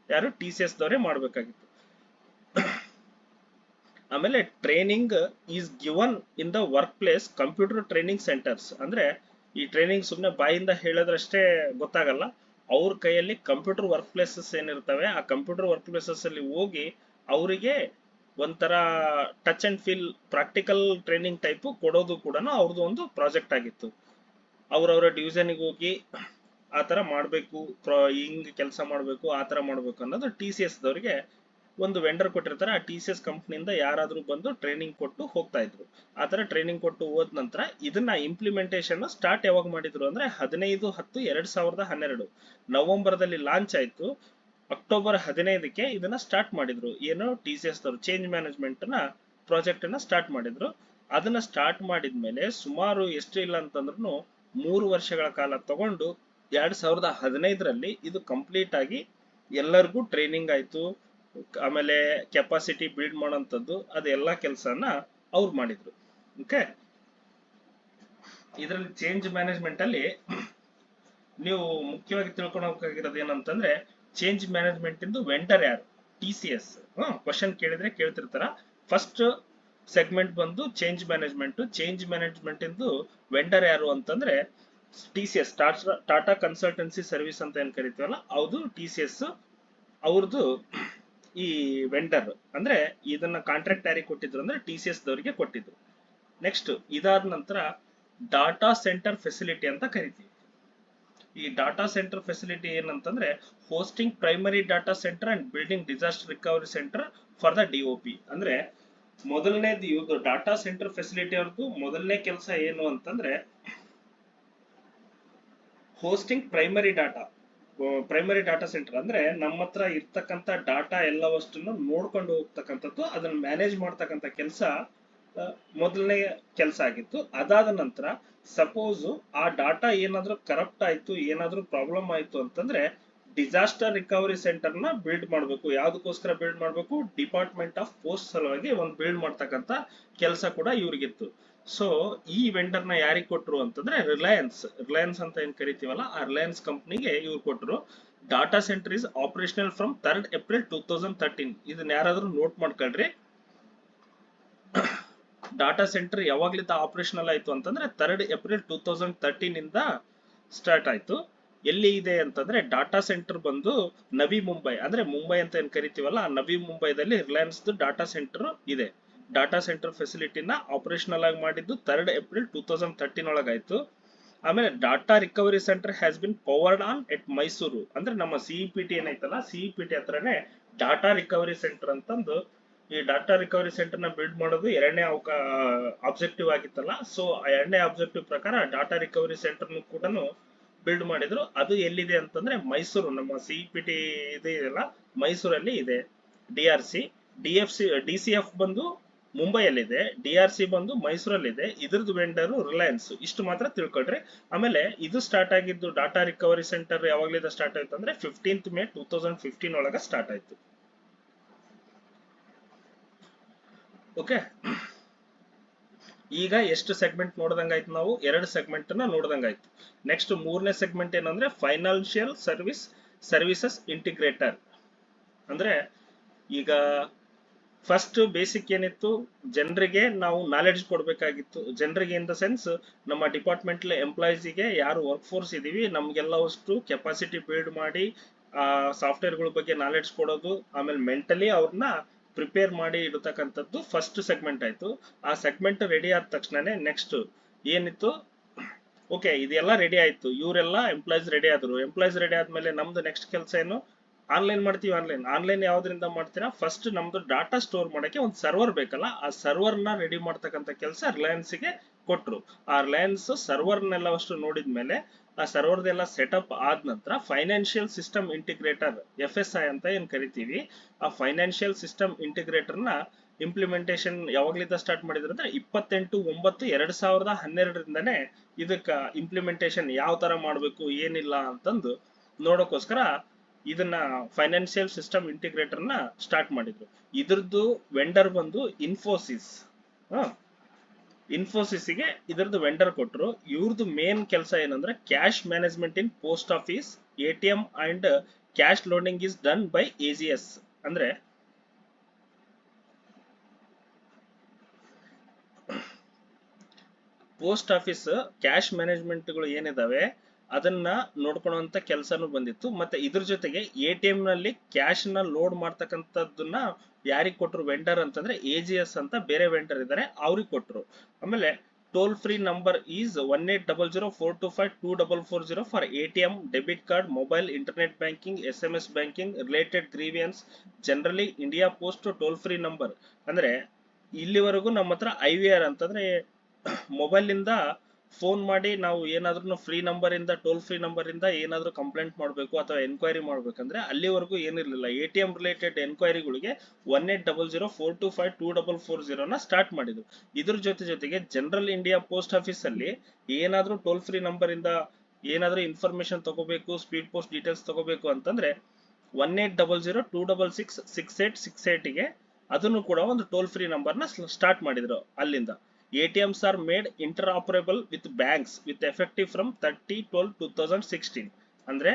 ಯಾರು TCS ದವರೇ ಮಾಡಬೇಕಾಗಿತ್ತು. ಆಮೇಲೆ training is given in the work place computer training centres. ಅಂದ್ರೆ ಈ ಟ್ರೈನಿಂಗ್ ಸುಮ್ಮನೆ ಬಾಯಿಂದ ಹೇಳಿದ್ರಷ್ಟೇ ಗೊತ್ತಾಗಲ್ಲ, ಅವ್ರ ಕೈಯಲ್ಲಿ ಕಂಪ್ಯೂಟರ್ ವರ್ಕ್ ಪ್ಲೇಸಸ್ ಏನಿರ್ತವೆ ಆ ಕಂಪ್ಯೂಟರ್ ವರ್ಕ್ ಪ್ಲೇಸಸ್ ಅಲ್ಲಿ ಹೋಗಿ ಅವರಿಗೆ ಒಂಥರ touch and feel practical training type ಕೊಡೋದು ಕೂಡ ಅವ್ರದ್ದು ಒಂದು ಪ್ರಾಜೆಕ್ಟ್ ಆಗಿತ್ತು. ಅವ್ರವ್ರ ಡಿವಿಷನ್ಗೆ ಹೋಗಿ ಆ ತರ ಮಾಡ್ಬೇಕು, ಹಿಂಗ್ ಕೆಲಸ ಮಾಡ್ಬೇಕು, ಆ ತರ ಮಾಡ್ಬೇಕು ಅನ್ನೋದು TCS ದವರಿಗೆ ಒಂದು ವೆಂಡರ್ ಕೊಟ್ಟಿರ್ತಾರೆ. ಆ TCS ಕಂಪ್ನಿಯಿಂದ ಯಾರಾದ್ರೂ ಬಂದು ಟ್ರೈನಿಂಗ್ ಕೊಟ್ಟು ಹೋಗ್ತಾ ಇದ್ರು. ಆ ತರ ಟ್ರೈನಿಂಗ್ ಕೊಟ್ಟು ಹೋದ ನಂತರ ಇದನ್ನ ಇಂಪ್ಲಿಮೆಂಟೇಷನ್ ಸ್ಟಾರ್ಟ್ ಯಾವಾಗ ಮಾಡಿದ್ರು ಅಂದ್ರೆ 15/10/2012 ನವೆಂಬರ್ದಲ್ಲಿ ಲಾಂಚ್ ಆಯ್ತು. ಅಕ್ಟೋಬರ್ 15ಕ್ಕೆ ಇದನ್ನ ಸ್ಟಾರ್ಟ್ ಮಾಡಿದ್ರು. ಏನು TCS ದವರು ಚೇಂಜ್ ಮ್ಯಾನೇಜ್ಮೆಂಟ್ ನ ಪ್ರಾಜೆಕ್ಟ್ ಅನ್ನ ಸ್ಟಾರ್ಟ್ ಮಾಡಿದ್ರು. ಅದನ್ನ ಸ್ಟಾರ್ಟ್ ಮಾಡಿದ್ಮೇಲೆ ಸುಮಾರು ಎಷ್ಟು ಇಲ್ಲ ಅಂತಂದ್ರೂ 3 ವರ್ಷಗಳ ಕಾಲ ತಗೊಂಡು 2015ರಲ್ಲಿ ಇದು ಕಂಪ್ಲೀಟ್ ಆಗಿ ಎಲ್ಲರಿಗೂ ಟ್ರೈನಿಂಗ್ ಆಯ್ತು. ಆಮೇಲೆ ಕೆಪಾಸಿಟಿ ಬಿಲ್ಡ್ ಮಾಡೋಂಥದ್ದು ಅದೆಲ್ಲ ಕೆಲಸನ ಅವ್ರು ಮಾಡಿದ್ರು. ಓಕೆ, ಇದರಲ್ಲಿ ಚೇಂಜ್ ಮ್ಯಾನೇಜ್ಮೆಂಟ್ ಅಲ್ಲಿ ನೀವು ಮುಖ್ಯವಾಗಿ ತಿಳ್ಕೊಳಬೇಕಾಗಿರೋದು ಏನಂತಂದ್ರೆ ಚೇಂಜ್ ಮ್ಯಾನೇಜ್ಮೆಂಟ್ ಇಂದು ವೆಂಡರ್ ಯಾರು, TCS. ಕ್ವಶನ್ ಕೇಳಿದ್ರೆ ಕೇಳ್ತಿರ್ತಾರ. ಫಸ್ಟ್ ಸೆಗ್ಮೆಂಟ್ ಬಂದು ಚೇಂಜ್ ಮ್ಯಾನೇಜ್ಮೆಂಟ್ ಇಂದು ವೆಂಡರ್ ಯಾರು ಅಂತಂದ್ರೆ TCS, ಟಾಟಾ ಕನ್ಸಲ್ಟೆನ್ಸಿ ಸರ್ವಿಸ್ ಅಂತ ಏನ್ ಕರಿತೀವಲ್ಲ ಅದು TCS ಅವ್ರದ್ದು ಈ ವೆಂಡರ್. ಅಂದ್ರೆ ಇದನ್ನ ಕಾಂಟ್ರಾಕ್ಟ್ ಯಾರಿಗೆ ಕೊಟ್ಟಿದ್ರು ಅಂದ್ರೆ TCS ದವರಿಗೆ ಕೊಟ್ಟಿದ್ರು. ನೆಕ್ಸ್ಟ್ ಇದಾದ ನಂತರ ಡಾಟಾ ಸೆಂಟರ್ ಫೆಸಿಲಿಟಿ ಅಂತ ಕರಿತೀವಿ. ಈ ಡಾಟಾ ಸೆಂಟರ್ ಫೆಸಿಲಿಟಿ ಏನಂತಂದ್ರೆ hosting primary data centre and building disaster recovery centre for the DOP. ಅಂದ್ರೆ ಮೊದಲನೇದು ಇವ್ರದ್ದು ಡಾಟಾ ಸೆಂಟರ್ ಫೆಸಿಲಿಟಿ ಅವ್ರದ್ದು ಮೊದಲನೇ ಕೆಲಸ ಏನು ಅಂತಂದ್ರೆ ಹೋಸ್ಟಿಂಗ್ ಪ್ರೈಮರಿ ಡಾಟಾ ಸೆಂಟರ್. ಅಂದ್ರೆ ನಮ್ಮ ಹತ್ರ ಇರ್ತಕ್ಕಂಥ ಡಾಟಾ ಎಲ್ಲವಷ್ಟನ್ನು ನೋಡ್ಕೊಂಡು ಹೋಗ್ತಕ್ಕಂಥದ್ದು, ಅದನ್ನ ಮ್ಯಾನೇಜ್ ಮಾಡ್ತಕ್ಕಂಥ ಕೆಲಸ ಮೊದಲನೇ ಕೆಲಸ ಆಗಿತ್ತು. ಅದಾದ ನಂತರ ಸಪೋಸ್ ಆ ಡಾಟಾ ಏನಾದ್ರೂ ಕರಪ್ಟ್ ಆಯ್ತು, ಏನಾದ್ರೂ ಪ್ರಾಬ್ಲಮ್ ಆಯ್ತು ಅಂತಂದ್ರೆ ಡಿಸಾಸ್ಟರ್ ರಿಕವರಿ ಸೆಂಟರ್ ನ ಬಿಲ್ಡ್ ಮಾಡಬೇಕು. ಯಾವ್ದಕ್ಕೋಸ್ಕರ ಬಿಲ್ಡ್ ಮಾಡಬೇಕು, ಡಿಪಾರ್ಟ್ಮೆಂಟ್ ಆಫ್ ಪೋಸ್ಟ್ ಸಲುವಾಗಿ ಒಂದು ಬಿಲ್ಡ್ ಮಾಡ್ತಕ್ಕಂಥ ಕೆಲಸ ಕೂಡ ಇವ್ರಿಗಿತ್ತು. ಸೊ ಈ ವೆಂಡರ್ ನ ಯಾರಿಗೆ ಕೊಟ್ರು ಅಂತಂದ್ರೆ ರಿಲಯನ್ಸ್ ಅಂತ ಏನ್ ಕರಿತೀವಲ್ಲ ಆ ರಿಲಯನ್ಸ್ ಕಂಪ್ನಿಗೆ ಇವ್ರು ಕೊಟ್ರು. Data centre is operational from 3rd April 2013. ಇದನ್ನ ಯಾರಾದ್ರೂ ನೋಟ್ ಮಾಡ್ಕೊಳ್ರಿ. ಡಾಟಾ ಸೆಂಟರ್ ಯಾವಾಗ್ಲಿಂದ ಆಪರೇಷನಲ್ ಆಯ್ತು ಅಂತಂದ್ರೆ 3rd April 2013 ಇಂದ ಸ್ಟಾರ್ಟ್ ಆಯ್ತು. ಎಲ್ಲಿ ಇದೆ ಅಂತಂದ್ರೆ ಡಾಟಾ ಸೆಂಟರ್ ಬಂದು ನವಿ ಮುಂಬೈ, ಅಂದ್ರೆ ಮುಂಬೈ ಅಂತ ಏನ್ ಕರಿತೀವಲ್ಲ ಆ ನವಿ ಮುಂಬೈದಲ್ಲಿ ರಿಲಯನ್ಸ್ ಡಾಟಾ ಸೆಂಟರ್ ಇದೆ. ಡಾಟಾ ಸೆಂಟರ್ ಫೆಸಿಲಿಟಿನ ಆಪರೇಷನಲ್ ಆಗಿ ಮಾಡಿದ್ದು 3rd April 2013 ಒಳಗಾಯ್ತು. ಆಮೇಲೆ data recovery centre has been powered on at Mysuru, ಅಂದ್ರೆ ನಮ್ಮ ಸಿಇಪಿಟಿ ಏನೈತಲ್ಲ ಸಿಇಪಿಟಿ ಹತ್ರನೇ ಡಾಟಾ ರಿಕವರಿ ಸೆಂಟರ್ ಅಂತಂದು ಈ ಡಾಟಾ ರಿಕವರಿ ಸೆಂಟರ್ ನ ಬಿಲ್ಡ್ ಮಾಡೋದು ಎರಡನೇ ಆಬ್ಜೆಕ್ಟಿವ್ ಆಗಿತ್ತಲ್ಲ. ಸೊ ಆ ಎರಡನೇ ಆಬ್ಜೆಕ್ಟಿವ್ ಪ್ರಕಾರ ಡಾಟಾ ರಿಕವರಿ ಸೆಂಟರ್ ಕೂಡ ಬಿಲ್ಡ್ ಮಾಡಿದ್ರು. ಅದು ಎಲ್ಲಿದೆ ಅಂತಂದ್ರೆ ಮೈಸೂರು, ನಮ್ಮ ಸಿಇಪಿಟಿ ಇದೆಯಲ್ಲ ಮೈಸೂರಲ್ಲಿ ಇದೆ. ಡಿಆರ್ಸಿ ಡಿಸಿಎಫ್ ಬಂದು ಮುಂಬೈಯಲ್ಲಿದೆ, ಡಿಆರ್ಸಿ ಬಂದು ಮೈಸೂರಲ್ಲಿದೆ. ಇದ್ರದ್ದು ವೆಂಡರ್ ರಿಲಯನ್ಸ್. ಇಷ್ಟು ಮಾತ್ರ ತಿಳ್ಕೊಳ್ರಿ. ಆಮೇಲೆ ಇದು ಸ್ಟಾರ್ಟ್ ಆಗಿದ್ದು ಡಾಟಾ ರಿಕವರಿ ಸೆಂಟರ್ ಯಾವಾಗ್ಲಿಂದ ಸ್ಟಾರ್ಟ್ ಆಯ್ತು ಅಂದ್ರೆ 15th May 2015 ಒಳಗ ಸ್ಟಾರ್ಟ್ ಆಯ್ತು. ಓಕೆ, ಈಗ ಎಷ್ಟು ಸೆಗ್ಮೆಂಟ್ ನೋಡ್ದಂಗಾಯ್ತು ನಾವು? 2 ಸೆಗ್ಮೆಂಟ್ ನ ನೋಡ್ದಂಗಾಯ್ತು. ನೆಕ್ಸ್ಟ್ 3ನೇ ಸೆಗ್ಮೆಂಟ್ ಏನಂದ್ರೆ ಫೈನಾನ್ಷಿಯಲ್ ಸರ್ವಿಸಸ್ ಇಂಟಿಗ್ರೇಟರ್. ಅಂದ್ರೆ ಈಗ ಫಸ್ಟ್ ಬೇಸಿಕ್ ಏನಿತ್ತು, ಜನರಿಗೆ ನಾವು ನಾಲೆಡ್ಜ್ ಕೊಡ್ಬೇಕಾಗಿತ್ತು. ಜನರಿಗೆ ಇನ್ ದ ಸೆನ್ಸ್ ನಮ್ಮ ಡಿಪಾರ್ಟ್ಮೆಂಟ್ ಎಂಪ್ಲಾಯೀಸ್ಗೆ ಯಾರು ವರ್ಕ್ ಫೋರ್ಸ್ ಇದೀವಿ ನಮ್ಗೆಲ್ಲ ಅಷ್ಟು ಕೆಪಾಸಿಟಿ ಬಿಲ್ಡ್ ಮಾಡಿ ಆ ಸಾಫ್ಟ್ವೇರ್ಗಳ ಬಗ್ಗೆ ನಾಲೆಡ್ಜ್ ಕೊಡೋದು, ಆಮೇಲೆ ಮೆಂಟಲಿ ಅವ್ರನ್ನ ಪ್ರಿಪೇರ್ ಮಾಡಿ ಇಡತಕ್ಕಂಥದ್ದು ಫಸ್ಟ್ ಸೆಗ್ಮೆಂಟ್ ಆಯ್ತು. ಆ ಸೆಗ್ಮೆಂಟ್ ರೆಡಿ ಆದ ತಕ್ಷಣನೇ ನೆಕ್ಸ್ಟ್ ಏನಿತ್ತು, ಓಕೆ ಇದೆಲ್ಲ ರೆಡಿ ಆಯ್ತು, ಇವರೆಲ್ಲ ಎಂಪ್ಲಾಯೀಸ್ ರೆಡಿ ಆದ್ರು. ಎಂಪ್ಲಾಯೀಸ್ ರೆಡಿ ಆದ್ಮೇಲೆ ನಮ್ದು ನೆಕ್ಸ್ಟ್ ಕೆಲಸ ಏನು? ಆನ್ಲೈನ್ ಮಾಡ್ತೀವಿ. ಆನ್ಲೈನ್ ಯಾವ್ದ್ರಿಂದ ಮಾಡ್ತೀರಾ? ಫಸ್ಟ್ ನಮ್ದು ಡಾಟಾ ಸ್ಟೋರ್ ಮಾಡಕ್ಕೆ ಒಂದು ಸರ್ವರ್ ಬೇಕಲ್ಲ, ಆ ಸರ್ವರ್ ನ ರೆಡಿ ಮಾಡ್ತಕ್ಕಂಥ ಕೆಲಸ ರಿಲಯನ್ಸ್ ಗೆ ಕೊಟ್ರು. ಆ ರಿಲಯನ್ಸ್ ಸರ್ವರ್ನೆಲ್ಲ ಅಷ್ಟು ನೋಡಿದ್ಮೇಲೆ ಆ ಸರ್ವರ್ದೆಲ್ಲ ಸೆಟಪ್ ಆದ ನಂತರ ಫೈನಾನ್ಷಿಯಲ್ ಸಿಸ್ಟಮ್ ಇಂಟಿಗ್ರೇಟರ್ FSI ಅಂತ ಏನ್ ಕರಿತೀವಿ, ಆ ಫೈನಾನ್ಷಿಯಲ್ ಸಿಸ್ಟಮ್ ಇಂಟಿಗ್ರೇಟರ್ ನ ಇಂಪ್ಲಿಮೆಂಟೇಷನ್ ಯಾವಾಗ್ಲಿಂದ ಸ್ಟಾರ್ಟ್ ಮಾಡಿದ್ರು ಅಂದ್ರೆ 28/9/2012 ಇದಕ್ಕ ಇಂಪ್ಲಿಮೆಂಟೇಷನ್ ಯಾವ ತರ ಮಾಡ್ಬೇಕು ಏನಿಲ್ಲ ಅಂತಂದು ನೋಡೋಕೋಸ್ಕರ ಇದನ್ನ ಫೈನಾನ್ಷಿಯಲ್ ಸಿಸ್ಟಮ್ ಇಂಟಿಗ್ರೇಟರ್ ನ ಸ್ಟಾರ್ಟ್ ಮಾಡಿದ್ರು. ಇದ್ರದ್ದು ವೆಂಡರ್ ಬಂದು ಇನ್ಫೋಸಿಸ್. ಇನ್ಫೋಸಿಸ್ಗೆ ಇದ್ರದ್ದು ವೆಂಡರ್ ಕೊಟ್ರು. ಇವ್ರದ್ದು ಮೇನ್ ಕೆಲಸ ಏನಂದ್ರೆ cash management in post office, ATM and cash loading is done by AGS. ಅಂದ್ರೆ ಪೋಸ್ಟ್ ಆಫೀಸ್ ಕ್ಯಾಶ್ ಮ್ಯಾನೇಜ್ಮೆಂಟ್ಗಳು ಏನಿದಾವೆ ಅದನ್ನ ನೋಡ್ಕೊಳ್ಳುವಂತ ಕೆಲಸನೂ ಬಂದಿತ್ತು. ಮತ್ತೆ ಇದ್ರ ಜೊತೆಗೆ ATM ನಲ್ಲಿ ಕ್ಯಾಶ್ ನ ಲೋಡ್ ಮಾಡ್ತಕ್ಕಂಥದ್ದನ್ನ ಯಾರಿಗೆ ಕೊಟ್ರು ವೆಂಡರ್ ಅಂತಂದ್ರೆ AGS ಅಂತ ಬೇರೆ ವೆಂಡರ್ ಇದಾರೆ, ಅವ್ರಿಗೆ ಕೊಟ್ರು. ಆಮೇಲೆ toll free number is 180042524440 for ATM, debit card, mobile, internet banking, SMS banking, related grievance. Generally India post toll free number. ಅಂದ್ರೆ ಇಲ್ಲಿವರೆಗೂ ನಮ್ಮ ಹತ್ರ IVR ಅಂತಂದ್ರೆ ಮೊಬೈಲ್ ಇಂದ ಫೋನ್ ಮಾಡಿ ನಾವು ಏನಾದ್ರೂ ಫ್ರೀ ನಂಬರ್ ಇಂದ ಟೋಲ್ ಫ್ರೀ ನಂಬರ್ ಇಂದ ಏನಾದ್ರೂ ಕಂಪ್ಲೇಂಟ್ ಮಾಡಬೇಕು ಅಥವಾ ಎನ್ಕ್ವೈರಿ ಮಾಡ್ಬೇಕಂದ್ರೆ ಅಲ್ಲಿವರೆಗೂ ಏನಿರ್ಲಿಲ್ಲ. ATM ರಿಲೇಟೆಡ್ ಎನ್ಕ್ವೈರಿಗಳಿಗೆ 180042524440 ನ ಸ್ಟಾರ್ಟ್ ಮಾಡಿದ್ರು. ಇದ್ರ ಜೊತೆಗೆ ಜನರಲ್ ಇಂಡಿಯಾ ಪೋಸ್ಟ್ ಆಫೀಸ್ ಅಲ್ಲಿ ಏನಾದ್ರೂ ಟೋಲ್ ಫ್ರೀ ನಂಬರ್ ಇಂದ ಏನಾದ್ರೂ ಇನ್ಫಾರ್ಮೇಶನ್ ತಗೋಬೇಕು, ಸ್ಪೀಡ್ ಪೋಸ್ಟ್ ಡೀಟೇಲ್ಸ್ ತಗೋಬೇಕು ಅಂತಂದ್ರೆ 180026666868 ಗೆ ಅದನ್ನು ಕೂಡ ಒಂದು ಟೋಲ್ ಫ್ರೀ ನಂಬರ್ ನ ಸ್ಟಾರ್ಟ್ ಮಾಡಿದ್ರು. ಅಲ್ಲಿಂದ ATMs are made interoperable with banks with effective from 30/12/2016. ಅಂದ್ರೆ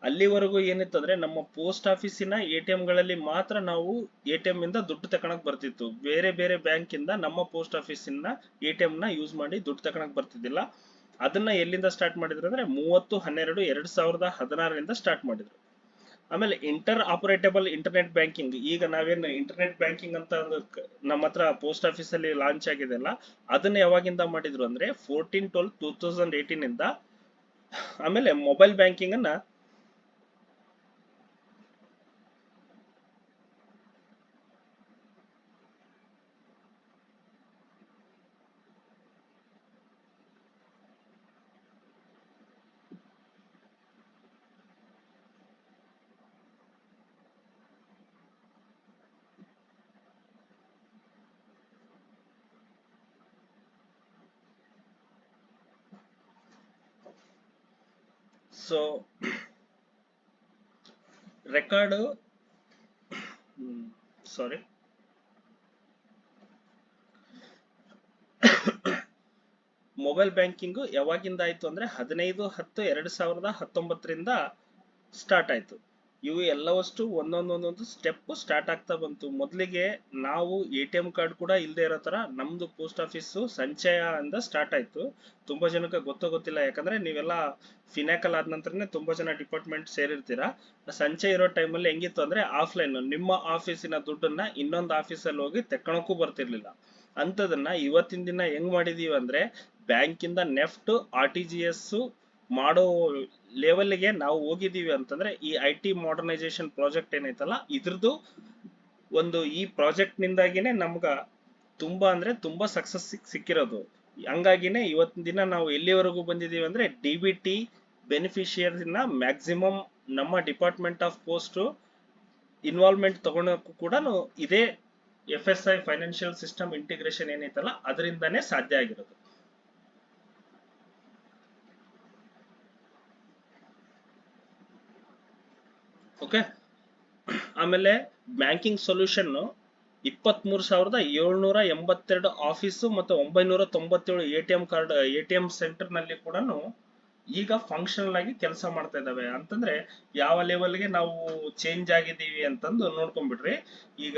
ಅಲ್ಲಿವರೆಗೂ ಏನಿತ್ತಂದ್ರೆ ನಮ್ಮ ಪೋಸ್ಟ್ ಆಫೀಸಿನ ATM ಗಳಲ್ಲಿ ಮಾತ್ರ ನಾವು ATM ಇಂದ ದುಡ್ಡು ತಗೊಳಕ್ ಬರ್ತಿತ್ತು. ಬೇರೆ ಬೇರೆ ಬ್ಯಾಂಕ್ ಇಂದ ನಮ್ಮ ಪೋಸ್ಟ್ ಆಫೀಸಿನ ATM ನ ಯೂಸ್ ಮಾಡಿ ದುಡ್ಡು ತಗೊಳಕ್ ಬರ್ತಿದ್ದಿಲ್ಲ. ಅದನ್ನ ಎಲ್ಲಿಂದ ಸ್ಟಾರ್ಟ್ ಮಾಡಿದ್ರು ಅಂದ್ರೆ 30/12/2016 ಸ್ಟಾರ್ಟ್ ಮಾಡಿದ್ರು. ಆಮೇಲೆ ಇಂಟರ್ ಆಪರೇಟಬಲ್ ಇಂಟರ್ನೆಟ್ ಬ್ಯಾಂಕಿಂಗ್. ಈಗ ನಾವೇನು ಇಂಟರ್ನೆಟ್ ಬ್ಯಾಂಕಿಂಗ್ ಅಂತ ನಮ್ಮ ಹತ್ರ ಪೋಸ್ಟ್ ಆಫೀಸ್ ಅಲ್ಲಿ ಲಾಂಚ್ ಆಗಿದೆ ಅಲ್ಲ, ಅದನ್ನ ಯಾವಾಗಿಂದ ಮಾಡಿದ್ರು ಅಂದ್ರೆ 14/12/2018 ಇಂದ. ಆಮೇಲೆ ಮೊಬೈಲ್ ಬ್ಯಾಂಕಿಂಗ್ ಅನ್ನ ಸೊ ರೆಕಾರ್ಡ್ ಸಾರಿ ಮೊಬೈಲ್ ಬ್ಯಾಂಕಿಂಗ್ ಯಾವಾಗಿಂದ ಆಯ್ತು ಅಂದ್ರೆ 15/10/2019 ಸ್ಟಾರ್ಟ್ ಆಯ್ತು. ಇವು ಎಲ್ಲವಷ್ಟು ಒಂದೊಂದೊಂದೊಂದು ಸ್ಟೆಪ್ ಸ್ಟಾರ್ಟ್ ಆಗ್ತಾ ಬಂತು. ಮೊದಲಿಗೆ ನಾವು ATM ಕಾರ್ಡ್ ಕೂಡ ಇಲ್ಲದೆ ಇರೋ ತರ ನಮ್ದು ಪೋಸ್ಟ್ ಆಫೀಸ್ ಸಂಚಯ ಅಂತ ಸ್ಟಾರ್ಟ್ ಆಯ್ತು. ತುಂಬಾ ಜನಕ್ಕೆ ಗೊತ್ತಿಲ್ಲ, ಯಾಕಂದ್ರೆ ನೀವೆಲ್ಲ ಫಿನಾಕಲ್ ಆದ ನಂತರನೇ ತುಂಬಾ ಜನ ಡಿಪಾರ್ಟ್ಮೆಂಟ್ ಸೇರಿರ್ತೀರಾ. ಸಂಚಯ ಇರೋ ಟೈಮಲ್ಲಿ ಹೆಂಗಿತ್ತು ಅಂದ್ರೆ ಆಫ್ಲೈನ್ ನಿಮ್ಮ ಆಫೀಸಿನ ದುಡ್ಡನ್ನ ಇನ್ನೊಂದು ಆಫೀಸಲ್ಲಿ ಹೋಗಿ ತೆಕ್ಕೊಳಕ್ಕೂ ಬರ್ತಿರ್ಲಿಲ್ಲ. ಅಂತದನ್ನ ಇವತ್ತಿನ ದಿನ ಹೆಂಗ್ ಮಾಡಿದೀವಿ ಅಂದ್ರೆ ಬ್ಯಾಂಕಿಂದ ನೆಫ್ಟ್ RTGS ಮಾಡೋ ಲೆವೆಲ್ಗೆ ನಾವು ಹೋಗಿದೀವಿ ಅಂತಂದ್ರೆ ಈ IT ಮಾಡರ್ನೈಸೇಷನ್ ಪ್ರಾಜೆಕ್ಟ್ ಏನೈತಲ್ಲ ಇದ್ರದ್ದು ಒಂದು ಈ ಪ್ರಾಜೆಕ್ಟ್ ನಿಂದಾಗಿನೇ ನಮ್ಗ ತುಂಬಾ ಅಂದ್ರೆ ತುಂಬಾ ಸಕ್ಸಸ್ ಸಿಕ್ಕಿರೋದು. ಹಂಗಾಗಿನೇ ಇವತ್ತಿನ ದಿನ ನಾವು ಎಲ್ಲಿವರೆಗೂ ಬಂದಿದೀವಿ ಅಂದ್ರೆ DBT ಬೆನಿಫಿಷಿಯರಿನ ಮ್ಯಾಕ್ಸಿಮಮ್ ನಮ್ಮ ಡಿಪಾರ್ಟ್ಮೆಂಟ್ ಆಫ್ ಪೋಸ್ಟ್ ಇನ್ವಾಲ್ವ್ಮೆಂಟ್ ತಗೊಳಕ್ಕೂ ಕೂಡ ಇದೇ FSI ಫೈನಾನ್ಷಿಯಲ್ ಸಿಸ್ಟಮ್ ಇಂಟಿಗ್ರೇಷನ್ ಏನೈತಲ್ಲ ಅದರಿಂದಾನೇ ಸಾಧ್ಯ ಆಗಿರೋದು. ಓಕೆ, ಆಮೇಲೆ ಬ್ಯಾಂಕಿಂಗ್ ಸೊಲ್ಯೂಷನ್ 23,782 ಆಫೀಸು ಮತ್ತು 997 ATM ಸೆಂಟರ್ ನಲ್ಲಿ ಕೂಡ ಈಗ ಫಂಕ್ಷನಲ್ ಆಗಿ ಕೆಲಸ ಮಾಡ್ತಾ ಇದ್ದಾವೆ. ಅಂತಂದ್ರೆ ಯಾವ ಲೆವೆಲ್ಗೆ ನಾವು ಚೇಂಜ್ ಆಗಿದ್ದೀವಿ ಅಂತಂದು ನೋಡ್ಕೊಂಡ್ಬಿಡ್ರಿ. ಈಗ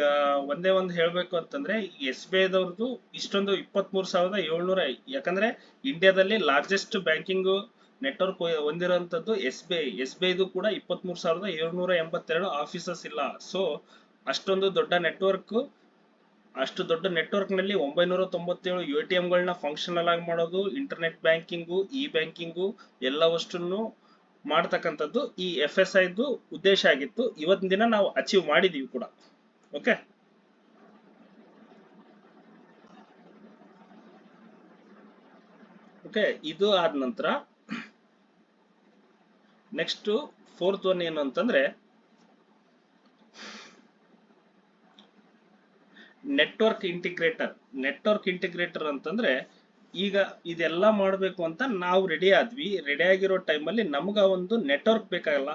ಒಂದೇ ಒಂದು ಹೇಳ್ಬೇಕು ಅಂತಂದ್ರೆ SBI ದವ್ರದ್ದು ಇಷ್ಟೊಂದು 23,700, ಯಾಕಂದ್ರೆ ಇಂಡಿಯಾದಲ್ಲಿ ಲಾರ್ಜೆಸ್ಟ್ ಬ್ಯಾಂಕಿಂಗ್ ನೆಟ್ವರ್ಕ್ ಹೊಂದಿರುವಂತದ್ದು SBI ಕೂಡ 23,782 ಆಫೀಸಸ್ ಇಲ್ಲ. ಸೊ ಅಷ್ಟೊಂದು ದೊಡ್ಡ ನೆಟ್ವರ್ಕ್, ಅಷ್ಟು ದೊಡ್ಡ ನೆಟ್ವರ್ಕ್ ನಲ್ಲಿ 997 ATM ಗಳನ್ನ ಫಂಕ್ಷನಲ್ ಆಗಿ ಮಾಡೋದು, ಇಂಟರ್ನೆಟ್ ಬ್ಯಾಂಕಿಂಗು, ಬ್ಯಾಂಕಿಂಗು ಎಲ್ಲವಷ್ಟನ್ನು ಮಾಡ್ತಕ್ಕಂಥದ್ದು ಈ FSI ಉದ್ದೇಶ ಆಗಿತ್ತು. ಇವತ್ತಿನ ದಿನ ನಾವು ಅಚೀವ್ ಮಾಡಿದೀವಿ ಕೂಡ. ಓಕೆ, ಇದು ಆದ ನಂತರ ನೆಕ್ಸ್ಟ್ 4th ಒನ್ ಏನು ಅಂತಂದ್ರೆ ನೆಟ್ವರ್ಕ್ ಇಂಟಿಗ್ರೇಟರ್ ಅಂತಂದ್ರೆ ಈಗ ಇದೆಲ್ಲ ಮಾಡಬೇಕು ಅಂತ ನಾವು ರೆಡಿ ಆಗಿರೋ ಟೈಮಲ್ಲಿ ನಮ್ಗ ಒಂದು ನೆಟ್ವರ್ಕ್ ಬೇಕಾಗಲ್ಲ.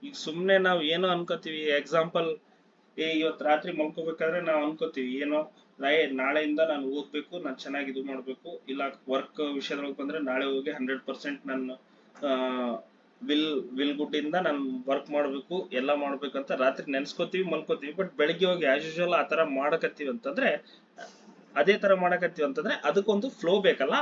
ಈಗ ಸುಮ್ಮನೆ ನಾವು ಏನೋ ಅನ್ಕೋತೀವಿ, ಎಕ್ಸಾಂಪಲ್ ಇವತ್ತು ರಾತ್ರಿ ಮಲ್ಕೋಬೇಕಾದ್ರೆ ನಾವು ಅನ್ಕೋತೀವಿ ಏನೋ ನಾಳೆಯಿಂದ ನಾನು ಓದ್ಬೇಕು, ನಾನು ಚೆನ್ನಾಗಿ ಇದು ಮಾಡ್ಬೇಕು, ಇಲ್ಲ ವರ್ಕ್ ವಿಷಯದೊಳಗೆ ಬಂದ್ರೆ ನಾಳೆ ಹೋಗಿ 100% ನಾನು ವಿಲ್ ಗುಡ್ ಇಂದ ನಾನು ವರ್ಕ್ ಮಾಡ್ಬೇಕು, ಎಲ್ಲ ಮಾಡ್ಬೇಕಂತ ರಾತ್ರಿ ನೆನ್ಸ್ಕೋತೀವಿ, ಮಲ್ಕೋತೀವಿ. ಬಟ್ ಬೆಳಿಗ್ಗೆ ಹೋಗಿ ಆಸ್ ಯೂಶುವಲ್ ಆ ತರ ಮಾಡಕತ್ತೀವಿ ಅಂತಂದ್ರೆ ಅದಕ್ಕೊಂದು ಫ್ಲೋ ಬೇಕಲ್ಲ.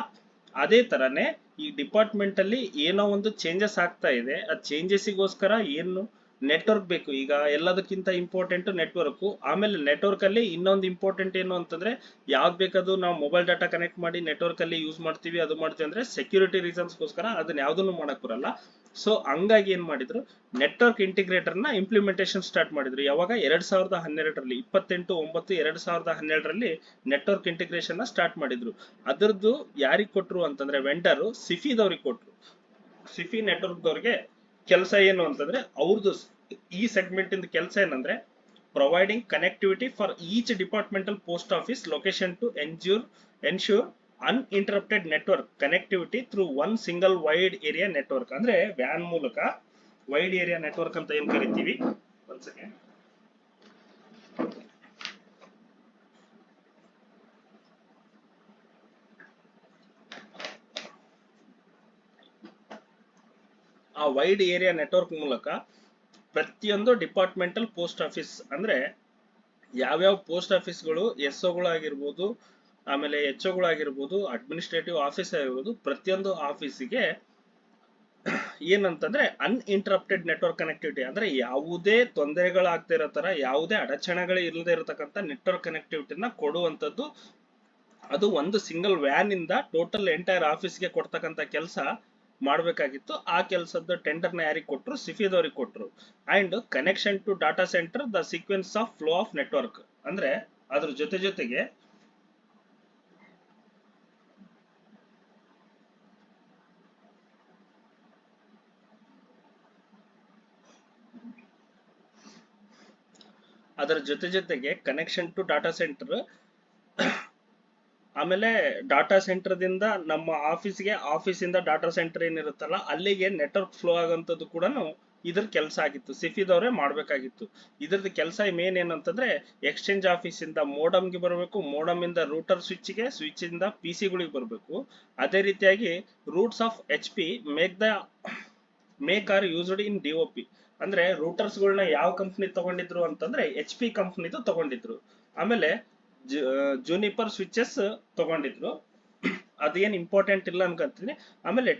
ಅದೇ ತರನೇ ಈ ಡಿಪಾರ್ಟ್ಮೆಂಟ್ ಅಲ್ಲಿ ಏನೋ ಒಂದು ಚೇಂಜಸ್ ಆಗ್ತಾ ಇದೆ. ಆ ಚೇಂಜಸ್ಗೋಸ್ಕರ ಏನು ನೆಟ್ವರ್ಕ್ ಬೇಕು. ಈಗ ಎಲ್ಲದಕ್ಕಿಂತ ಇಂಪಾರ್ಟೆಂಟ್ ನೆಟ್ವರ್ಕ್. ಆಮೇಲೆ ನೆಟ್ವರ್ಕ್ ಅಲ್ಲಿ ಇನ್ನೊಂದು ಇಂಪಾರ್ಟೆಂಟ್ ಏನು ಅಂತಂದ್ರೆ ಯಾವ್ದು ಬೇಕಾದ್ರೂ ನಾವು ಮೊಬೈಲ್ ಡಾಟಾ ಕನೆಕ್ಟ್ ಮಾಡಿ ನೆಟ್ವರ್ಕ್ ಅಲ್ಲಿ ಯೂಸ್ ಮಾಡ್ತೀವಿ, ಅದು ಮಾಡ್ತೀವಿ ಅಂದ್ರೆ ಸೆಕ್ಯೂರಿಟಿ ರೀಸನ್ಸ್ಗೋಸ್ಕರ ಅದನ್ನ ಯಾವ್ದನ್ನು ಮಾಡಕ್ ಬರಲ್ಲ. ಸೊ ಹಂಗಾಗಿ ಏನ್ ಮಾಡಿದ್ರು, ನೆಟ್ವರ್ಕ್ ಇಂಟಿಗ್ರೇಟರ್ ನ ಇಂಪ್ಲಿಮೆಂಟೇಷನ್ ಸ್ಟಾರ್ಟ್ ಮಾಡಿದ್ರು. ಯಾವಾಗ 2012ರಲ್ಲಿ 28/9/2012ರಲ್ಲಿ ನೆಟ್ವರ್ಕ್ ಇಂಟಿಗ್ರೇಷನ್ ನ ಸ್ಟಾರ್ಟ್ ಮಾಡಿದ್ರು. ಅದರದ್ದು ಯಾರಿಗೆ ಕೊಟ್ರು ಅಂತಂದ್ರೆ ವೆಂಡರ್ ಸಿಫಿದವ್ರಿಗೆ ಕೊಟ್ರು. ಸಿಫಿ ನೆಟ್ವರ್ಕ್ ದವ್ರಿಗೆ ಕೆಲಸ ಏನು ಅಂತಂದ್ರೆ ಅವ್ರದ್ದು ಈ ಸೆಗ್ಮೆಂಟ್ ಇಂದ ಕೆಲಸ ಏನಂದ್ರೆ providing connectivity for each departmental post office location to ensure uninterrupted network connectivity through one single wide area network. ಅಂದ್ರೆ ವ್ಯಾನ್ ಮೂಲಕ ವೈಡ್ ಏರಿಯಾ ನೆಟ್ವರ್ಕ್ ಅಂತ ಏನ್ ಕರಿತೀವಿ. ಒಂದ್ ಸೆಕೆಂಡ್, ಆ ವೈಡ್ ಏರಿಯಾ ನೆಟ್ವರ್ಕ್ ಮೂಲಕ ಪ್ರತಿಯೊಂದು ಡಿಪಾರ್ಟ್ಮೆಂಟಲ್ ಪೋಸ್ಟ್ ಆಫೀಸ್ ಅಂದ್ರೆ ಯಾವ್ಯಾವ ಪೋಸ್ಟ್ ಆಫೀಸ್ಗಳು SOಗಳು ಆಗಿರ್ಬೋದು, ಆಮೇಲೆ HOಗಳು ಆಗಿರ್ಬೋದು, ಅಡ್ಮಿನಿಸ್ಟ್ರೇಟಿವ್ ಆಫೀಸ್ ಆಗಿರ್ಬೋದು, ಪ್ರತಿಯೊಂದು ಆಫೀಸಿಗೆ ಏನಂತಂದ್ರೆ ಅನ್ಇಂಟರಪ್ಟೆಡ್ ನೆಟ್ವರ್ಕ್ ಕನೆಕ್ಟಿವಿಟಿ ಅಂದ್ರೆ ಯಾವುದೇ ತೊಂದರೆಗಳಾಗ್ತಾ ಇರೋ ತರ, ಯಾವುದೇ ಅಡಚಣೆಗಳು ಇಲ್ಲದೆ ಇರತಕ್ಕಂತ ನೆಟ್ವರ್ಕ್ ಕನೆಕ್ಟಿವಿಟಿನ ಕೊಡುವಂತದ್ದು. ಅದು ಒಂದು ಸಿಂಗಲ್ ವ್ಯಾನ್ ಇಂದ ಟೋಟಲ್ ಎಂಟೈರ್ ಆಫೀಸ್ಗೆ ಕೊಡ್ತಕ್ಕಂತ ಕೆಲಸ ಮಾಡಬೇಕಾಗಿತ್ತು. ಆ ಕೆಲಸದ ಟೆಂಡರ್ನ ಯಾರಿಗೆ ಕೊಟ್ರು, ಸಿಫಿದವ್ರಿಗೆ ಕೊಟ್ರು. And connection to data centre the sequence of flow of network ಅಂದ್ರೆ ಅದ್ರ ಜೊತೆಗೆ ಕನೆಕ್ಷನ್ ಟು ಡಾಟಾ ಸೆಂಟರ್, ಆಮೇಲೆ ಡಾಟಾ ಸೆಂಟರ್ ದಿಂದ ನಮ್ಮ ಆಫೀಸಿಂದ ಡಾಟಾ ಸೆಂಟರ್ ಏನಿರುತ್ತಲ್ಲ ಅಲ್ಲಿಗೆ ನೆಟ್ವರ್ಕ್ ಫ್ಲೋ ಆಗುವಂತದ್ದು ಕೂಡ ಇದ್ರ ಕೆಲಸ ಆಗಿತ್ತು, ಸಿಫಿದವರೇ ಮಾಡ್ಬೇಕಾಗಿತ್ತು. ಇದ್ರದ್ದು ಕೆಲಸ ಮೇನ್ ಏನಂತಂದ್ರೆ ಎಕ್ಸ್ಚೇಂಜ್ ಆಫೀಸ್ ಇಂದ ಮೋಡಮ್ಗೆ ಬರಬೇಕು, ಮೋಡಮ್ ಇಂದ ರೂಟರ್ ಸ್ವಿಚ್ಗೆ, ಸ್ವಿಚ್ ಇಂದ ಪಿ ಸಿಗಳಿಗೆ ಬರಬೇಕು. ಅದೇ ರೀತಿಯಾಗಿ roots of HP make are used in DOP. ಅಂದ್ರೆ ರೂಟರ್ಸ್ ಗಳನ್ನ ಯಾವ ಕಂಪ್ನಿ ತಗೊಂಡಿದ್ರು ಅಂತಂದ್ರೆ HP ಕಂಪ್ನಿದು ತಗೊಂಡಿದ್ರು. ಆಮೇಲೆ ಜೂನಿಪರ್ ಸ್ವಿಚಸ್ ತಗೊಂಡಿದ್ರು, ಅದೇನ್ ಇಂಪಾರ್ಟೆಂಟ್ ಇಲ್ಲ ಅನ್ಕೊಂತೀನಿ. ಆಮೇಲೆ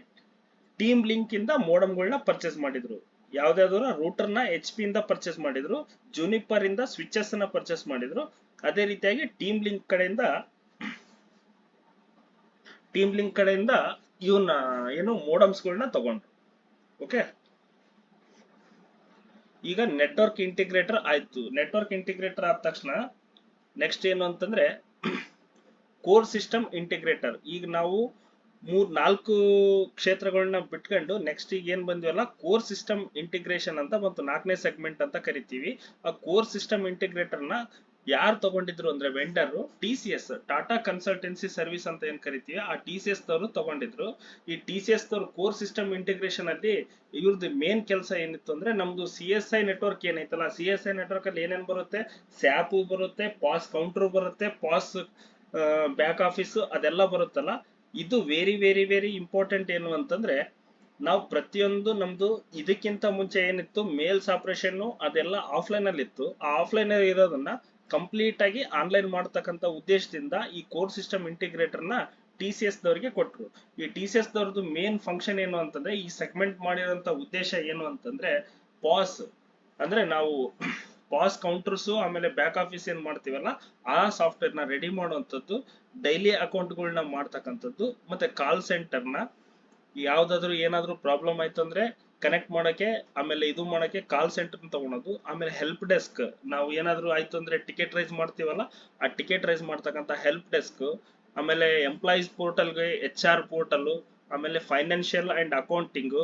ಟೀಮ್ ಲಿಂಕ್ ಇಂದ ಮೋಡಮ್ಗಳನ್ನ ಪರ್ಚೇಸ್ ಮಾಡಿದ್ರು. ಯಾವ್ದಾದ್ರು ರೂಟರ್ ನ HP ಇಂದ ಪರ್ಚೇಸ್ ಮಾಡಿದ್ರು, ಜೂನಿಪರ್ ಇಂದ ಸ್ವಿಚಸ್ ನ ಪರ್ಚೇಸ್ ಮಾಡಿದ್ರು. ಅದೇ ರೀತಿಯಾಗಿ ಟೀಮ್ ಲಿಂಕ್ ಕಡೆಯಿಂದ ಇವನ್ನ ಏನು ಮೋಡಮ್ಸ್ ಗಳನ್ನ ತಗೊಂಡ್ರು. ಓಕೆ, ಈಗ ನೆಟ್ವರ್ಕ್ ಇಂಟಿಗ್ರೇಟರ್ ಆಯ್ತು. ನೆಟ್ವರ್ಕ್ ಇಂಟಿಗ್ರೇಟರ್ ಆದ ತಕ್ಷಣ ನೆಕ್ಸ್ಟ್ ಏನು ಅಂತಂದ್ರೆ ಕೋರ್ ಸಿಸ್ಟಮ್ ಇಂಟಿಗ್ರೇಟರ್. ಈಗ ನಾವು 3-4 ಕ್ಷೇತ್ರಗಳನ್ನ ಬಿಟ್ಕೊಂಡು ನೆಕ್ಸ್ಟ್ ಈಗ ಏನ್ ಬಂದ್ವಲ್ಲ ಕೋರ್ ಸಿಸ್ಟಮ್ ಇಂಟಿಗ್ರೇಷನ್ ಅಂತ ಬಂತು, 4ನೇ ಸೆಗ್ಮೆಂಟ್ ಅಂತ ಕರಿತೀವಿ. ಆ ಕೋರ್ ಸಿಸ್ಟಮ್ ಇಂಟಿಗ್ರೇಟರ್ ನ ಯಾರು ತಗೊಂಡಿದ್ರು ಅಂದ್ರೆ vendor TCS, Tata consultancy service ಅಂತ ಏನ್ ಕರಿತೀವಿ, ಆ TCS ದವರು ತಗೊಂಡಿದ್ರು. ಈ TCS ದವರು ಕೋರ್ ಸಿಸ್ಟಮ್ ಇಂಟಿಗ್ರೇಷನ್ ಅಲ್ಲಿ ಇವ್ರದ್ದು ಮೇನ್ ಕೆಲಸ ಏನಿತ್ತು ಅಂದ್ರೆ ನಮ್ದು CSI ನೆಟ್ವರ್ಕ್ ಏನೈತಲ್ಲ, CSI ನೆಟ್ವರ್ಕ್ ಅಲ್ಲಿ ಏನೇನ್ ಬರುತ್ತೆ, ಸ್ಯಾಪ್ ಬರುತ್ತೆ, ಪಾಸ್ ಕೌಂಟರ್ ಬರುತ್ತೆ, ಪಾಸ್ ಬ್ಯಾಕ್ ಆಫೀಸ್ ಅದೆಲ್ಲ ಬರುತ್ತಲ್ಲ. ಇದು ವೆರಿ ವೆರಿ ವೆರಿ ಇಂಪಾರ್ಟೆಂಟ್. ಏನು ಅಂತಂದ್ರೆ ನಾವು ಪ್ರತಿಯೊಂದು ನಮ್ದು ಇದಕ್ಕಿಂತ ಮುಂಚೆ ಏನಿತ್ತು ಮೇಲ್ಸ್ ಆಪರೇಷನ್ ಅದೆಲ್ಲ ಆಫ್ಲೈನ್ ಅಲ್ಲಿ ಇತ್ತು. ಆ ಆಫ್ಲೈನ್ ಅಲ್ಲಿ ಇರೋದನ್ನ ಕಂಪ್ಲೀಟ್ ಆಗಿ ಆನ್ಲೈನ್ ಮಾಡತಕ್ಕಂತ ಉದ್ದೇಶದಿಂದ ಈ ಕೋರ್ ಸಿಸ್ಟಮ್ ಇಂಟಿಗ್ರೇಟರ್ ನ TCS ದವರಿಗೆ ಕೊಟ್ರು. ಈ TCS ದವ್ರದ್ದು ಮೇನ್ ಫಂಕ್ಷನ್ ಏನು ಅಂತಂದ್ರೆ ಈ ಸೆಗ್ಮೆಂಟ್ ಮಾಡಿರೋಂತ ಉದ್ದೇಶ ಏನು ಅಂತಂದ್ರೆ ಪಾಸ್ ಅಂದ್ರೆ ನಾವು ಪಾಸ್ ಕೌಂಟರ್ಸ್ ಆಮೇಲೆ ಬ್ಯಾಕ್ ಆಫೀಸ್ ಏನ್ ಮಾಡ್ತೀವಲ್ಲ ಆ ಸಾಫ್ಟ್ವೇರ್ ನ ರೆಡಿ ಮಾಡುವಂತದ್ದು, ಡೈಲಿ ಅಕೌಂಟ್ಗಳನ್ನ ಮಾಡ್ತಕ್ಕಂಥದ್ದು, ಮತ್ತೆ ಕಾಲ್ ಸೆಂಟರ್ ನ ಯಾವ್ದಾದ್ರು ಏನಾದ್ರು ಪ್ರಾಬ್ಲಮ್ ಆಯ್ತು ಅಂದ್ರೆ ಕನೆಕ್ಟ್ ಮಾಡಕ್ಕೆ, ಆಮೇಲೆ ಇದು ಮಾಡಕ್ಕೆ ಕಾಲ್ ಸೆಂಟರ್ ತಗೊಳೋದು. ಆಮೇಲೆ ಹೆಲ್ಪ್ ಡೆಸ್ಕ್, ನಾವು ಏನಾದ್ರು ಆಯ್ತು ಅಂದ್ರೆ ಟಿಕೆಟ್ ರೈಸ್ ಮಾಡ್ತೀವಲ್ಲ ಆ ಟಿಕೆಟ್ ರೈಸ್ ಮಾಡ್ತಕ್ಕಂಥ ಹೆಲ್ಪ್ ಡೆಸ್ಕ್. ಆಮೇಲೆ ಎಂಪ್ಲಾಯೀಸ್ ಪೋರ್ಟಲ್ಗೆ HR ಪೋರ್ಟಲ್, ಆಮೇಲೆ ಫೈನಾನ್ಷಿಯಲ್ ಅಂಡ್ ಅಕೌಂಟಿಂಗ್,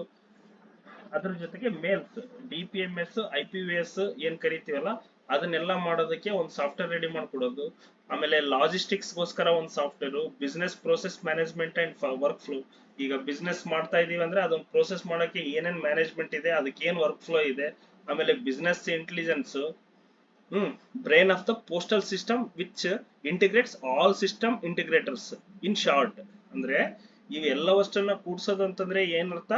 ಅದ್ರ ಜೊತೆಗೆ ಮೇಲ್ಸ್ DPMS IPVS ಏನ್ ಕರಿತೀವಲ್ಲ ಅದನ್ನೆಲ್ಲ ಮಾಡೋದಕ್ಕೆ ಒಂದು ಸಾಫ್ಟ್ವೇರ್ ರೆಡಿ ಮಾಡ್ಕೊಡೋದು. ಆಮೇಲೆ ಲಾಜಿಸ್ಟಿಕ್ಸ್ ಗೋಸ್ಕರ ಒಂದು software, business process management and work flow. ಈಗ ಬಿಸ್ನೆಸ್ ಮಾಡ್ತಾ ಇದೀವಿ ಅಂದ್ರೆ ಅದೊಂದು ಪ್ರೋಸೆಸ್ ಮಾಡಕ್ಕೆ ಏನೇನ್ ಮ್ಯಾನೇಜ್ಮೆಂಟ್ ಇದೆ, ಅದಕ್ಕೆ ಏನ್ ವರ್ಕ್ ಫ್ಲೋ ಇದೆ. ಆಮೇಲೆ business intelligence, brain of the postal system which integrates all system integrators. In short ಅಂದ್ರೆ ಇವೆಲ್ಲವಷ್ಟನ್ನ ಕೂಡ್ಸೋದು ಅಂತಂದ್ರೆ ಏನರ್ಥ,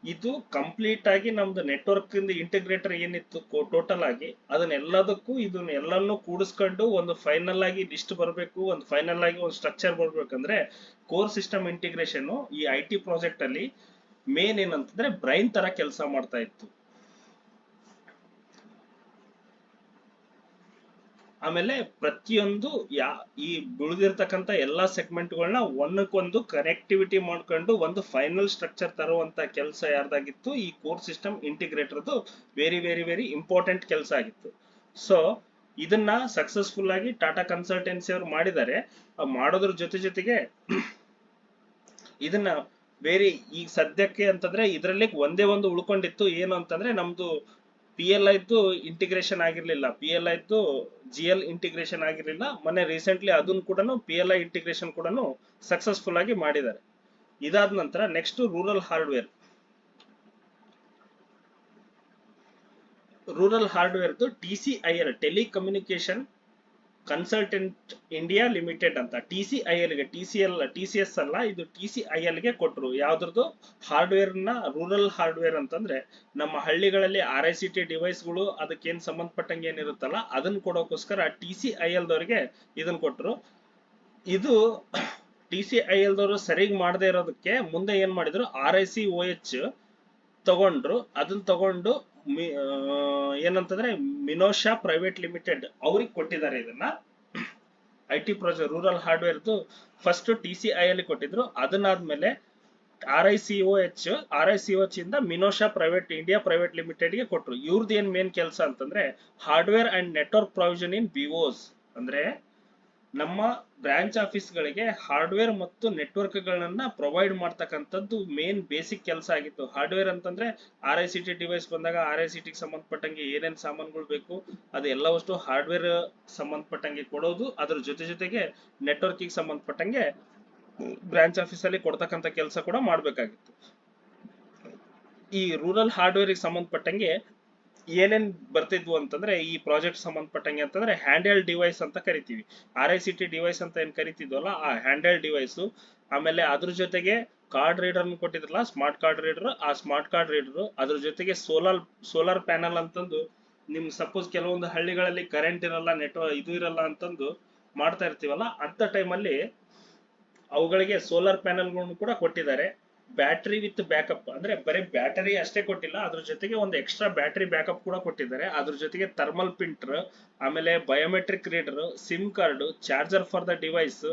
ಇದು ಕಂಪ್ಲೀಟ್ ಆಗಿ ನಮ್ದು ನೆಟ್ವರ್ಕ್ ಇಂದ ಇಂಟಿಗ್ರೇಟರ್ ಏನಿತ್ತು ಟೋಟಲ್ ಆಗಿ ಅದನ್ನೆಲ್ಲದಕ್ಕೂ ಇದನ್ನ ಎಲ್ಲಾನು ಕೂಡಿಸ್ಕೊಂಡು ಒಂದು ಫೈನಲ್ ಆಗಿ ಲಿಸ್ಟ್ ಬರಬೇಕು, ಒಂದು ಫೈನಲ್ ಆಗಿ ಒಂದು ಸ್ಟ್ರಕ್ಚರ್ ಬರ್ಬೇಕಂದ್ರೆ ಕೋರ್ ಸಿಸ್ಟಮ್ ಇಂಟಿಗ್ರೇಷನ್ ಈ IT ಪ್ರಾಜೆಕ್ಟ್ ಅಲ್ಲಿ ಮೇನ್ ಏನಂತಂದ್ರೆ ಬ್ರೈನ್ ತರ ಕೆಲಸ ಮಾಡ್ತಾ ಇತ್ತು. ಆಮೇಲೆ ಪ್ರತಿಯೊಂದು ಈ ಬೆಳೆದಿರ್ತಕ್ಕಂಥ ಎಲ್ಲಾ ಸೆಗ್ಮೆಂಟ್ಗಳನ್ನ ಒಂದಕ್ಕೊಂದು ಕನೆಕ್ಟಿವಿಟಿ ಮಾಡ್ಕೊಂಡು ಒಂದು ಫೈನಲ್ ಸ್ಟ್ರಕ್ಚರ್ ತರುವಂತ ಕೆಲಸ ಯಾರ್ದಾಗಿತ್ತು, ಈ ಕೋರ್ ಸಿಸ್ಟಮ್ ಇಂಟಿಗ್ರೇಟರ್ದು ವೆರಿ ವೆರಿ ವೆರಿ ಇಂಪಾರ್ಟೆಂಟ್ ಕೆಲಸ ಆಗಿತ್ತು. ಸೊ ಇದನ್ನ ಸಕ್ಸಸ್ಫುಲ್ ಆಗಿ ಟಾಟಾ ಕನ್ಸಲ್ಟೆನ್ಸಿ ಅವರು ಮಾಡಿದ್ದಾರೆ. ಮಾಡೋದ್ರ ಜೊತೆಗೆ ಇದನ್ನ ಬೇರೆ ಈಗ ಸದ್ಯಕ್ಕೆ ಅಂತಂದ್ರೆ ಇದರಲ್ಲಿ ಒಂದೇ ಒಂದು ಉಳ್ಕೊಂಡಿತ್ತು, ಏನು ಅಂತಂದ್ರೆ ನಮ್ದು PLI ಇಂಟಿಗ್ರೇಷನ್ ಆಗಿರ್ಲಿಲ್ಲ, PLI GL ಇಂಟಿಗ್ರೇಷನ್ ಆಗಿರ್ಲಿಲ್ಲ. ಮೊನ್ನೆ ರೀಸೆಂಟ್ಲಿ ಅದನ್ನ ಕೂಡ PLI ಇಂಟಿಗ್ರೇಷನ್ ಕೂಡ ಸಕ್ಸಸ್ಫುಲ್ ಆಗಿ ಮಾಡಿದ್ದಾರೆ. ಇದಾದ ನಂತರ next rural hardware TCIL telecommunication consultant India limited ಅಂತ TCIL ಗೆ, TCS ಅಲ್ಲ ಇದು TCIL ಗೆ ಕೊಟ್ರು. ಯಾವ್ದ್ರದ್ದು ಹಾರ್ಡ್ವೇರ್ ನ, ರೂರಲ್ ಹಾರ್ಡ್ವೇರ್ ಅಂತಂದ್ರೆ ನಮ್ಮ ಹಳ್ಳಿಗಳಲ್ಲಿ RICT ಡಿವೈಸ್ಗಳು ಅದಕ್ಕೇನ್ ಸಂಬಂಧಪಟ್ಟಂಗೆ ಏನಿರುತ್ತಲ್ಲ ಅದನ್ನ ಕೊಡೋಕೋಸ್ಕರ TCIL ದವರಿಗೆ ಇದನ್ನ ಕೊಟ್ರು. ಇದು TCIL ದವರು ಸರಿಗ್ ಮಾಡದೇ ಇರೋದಕ್ಕೆ ಮುಂದೆ ಏನ್ ಮಾಡಿದ್ರು, RICOH ತಗೊಂಡ್ರು. ಅದನ್ನ ತಗೊಂಡು ಏನಂತಂದ್ರೆ ಮಿನೋಶಾ ಪ್ರೈವೇಟ್ ಲಿಮಿಟೆಡ್ ಅವ್ರಿಗೆ ಕೊಟ್ಟಿದ್ದಾರೆ ಇದನ್ನ. IT project rural hardware first TCIL ಕೊಟ್ಟಿದ್ರು. ಅದನ್ನಾದ್ಮೇಲೆ RICOH ಇಂದ ಮಿನೋಶಾ ಇಂಡಿಯಾ ಪ್ರೈವೇಟ್ ಲಿಮಿಟೆಡ್ ಗೆ ಕೊಟ್ರು. ಇವ್ರದ್ದು ಏನ್ ಮೇನ್ ಕೆಲಸ ಅಂತಂದ್ರೆ hardware and network provision in BOS, ಅಂದ್ರೆ ನಮ್ಮ ಬ್ರಾಂಚ್ ಆಫೀಸ್ ಗಳಿಗೆ ಹಾರ್ಡ್ವೇರ್ ಮತ್ತು ನೆಟ್ವರ್ಕ್ ಗಳನ್ನ ಪ್ರೊವೈಡ್ ಮಾಡ್ತಕ್ಕಂಥದ್ದು ಮೇನ್ ಬೇಸಿಕ್ ಕೆಲಸ ಆಗಿತ್ತು. ಹಾರ್ಡ್ವೇರ್ ಅಂತಂದ್ರೆ RICT ಡಿವೈಸ್ ಬಂದಾಗ RICT ಗೆ ಸಂಬಂಧಪಟ್ಟಂಗೆ ಏನೇನ್ ಸಾಮಾನುಗಳು ಬೇಕು ಅದು ಎಲ್ಲವಷ್ಟು ಹಾರ್ಡ್ವೇರ್ ಸಂಬಂಧಪಟ್ಟಂಗೆ ಕೊಡೋದು, ಅದ್ರ ಜೊತೆಗೆ ನೆಟ್ವರ್ಕ್ ಗೆ ಸಂಬಂಧಪಟ್ಟಂಗೆ ಬ್ರಾಂಚ್ ಆಫೀಸ್ ಅಲ್ಲಿ ಕೊಡ್ತಕ್ಕಂಥ ಕೆಲಸ ಕೂಡ ಮಾಡ್ಬೇಕಾಗಿತ್ತು. ಈ ರೂರಲ್ ಹಾರ್ಡ್ವೇರ್ ಸಂಬಂಧಪಟ್ಟಂಗೆ ಏನೇನ್ ಬರ್ತಿದ್ವು ಅಂತಂದ್ರೆ ಈ ಪ್ರಾಜೆಕ್ಟ್ ಸಂಬಂಧಪಟ್ಟಂಗೆ ಅಂತಂದ್ರೆ ಹ್ಯಾಂಡ್ ಡಿವೈಸ್ ಅಂತ ಕರಿತೀವಿ. RICT ಡಿವೈಸ್ ಅಂತ ಏನ್ ಕರಿತಿದ್ವಲ್ಲ ಆ ಹ್ಯಾಂಡ್ ಡಿವೈಸ್. ಆಮೇಲೆ ಅದ್ರ ಜೊತೆಗೆ ಕಾರ್ಡ್ ರೀಡರ್ ಕೊಟ್ಟಿದ್ರಲ್ಲ, ಸ್ಮಾರ್ಟ್ ಕಾರ್ಡ್ ರೀಡರ್, ಆ ಸ್ಮಾರ್ಟ್ ಕಾರ್ಡ್ ರೀಡರ್ ಅದ್ರ ಜೊತೆಗೆ ಸೋಲಾರ್ ಪ್ಯಾನಲ್ ಅಂತಂದು, ನಿಮ್ ಸಪೋಸ್ ಕೆಲವೊಂದು ಹಳ್ಳಿಗಳಲ್ಲಿ ಕರೆಂಟ್ ಇರಲ್ಲ, ನೆಟ್ವರ್ಕ್ ಇದು ಇರಲ್ಲ ಅಂತಂದು ಮಾಡ್ತಾ ಇರ್ತೀವಲ್ಲ, ಅಂತ ಟೈಮಲ್ಲಿ ಅವುಗಳಿಗೆ ಸೋಲಾರ್ ಪ್ಯಾನಲ್ಗಳನ್ನು ಕೂಡ ಕೊಟ್ಟಿದ್ದಾರೆ. ಬ್ಯಾಟರಿ ವಿತ್ ಬ್ಯಾಕಪ್, ಅಂದ್ರೆ ಬರೀ ಬ್ಯಾಟರಿ ಅಷ್ಟೇ ಕೊಟ್ಟಿಲ್ಲ, ಅದ್ರ ಜೊತೆಗೆ ಒಂದು ಎಕ್ಸ್ಟ್ರಾ ಬ್ಯಾಟರಿ ಬ್ಯಾಕಪ್ ಕೂಡ ಕೊಟ್ಟಿದ್ದಾರೆ. ಅದ್ರ ಜೊತೆಗೆ ಥರ್ಮಲ್ ಪ್ರಿಂಟರ್, ಆಮೇಲೆ biometric reader, SIM card, charger for the device,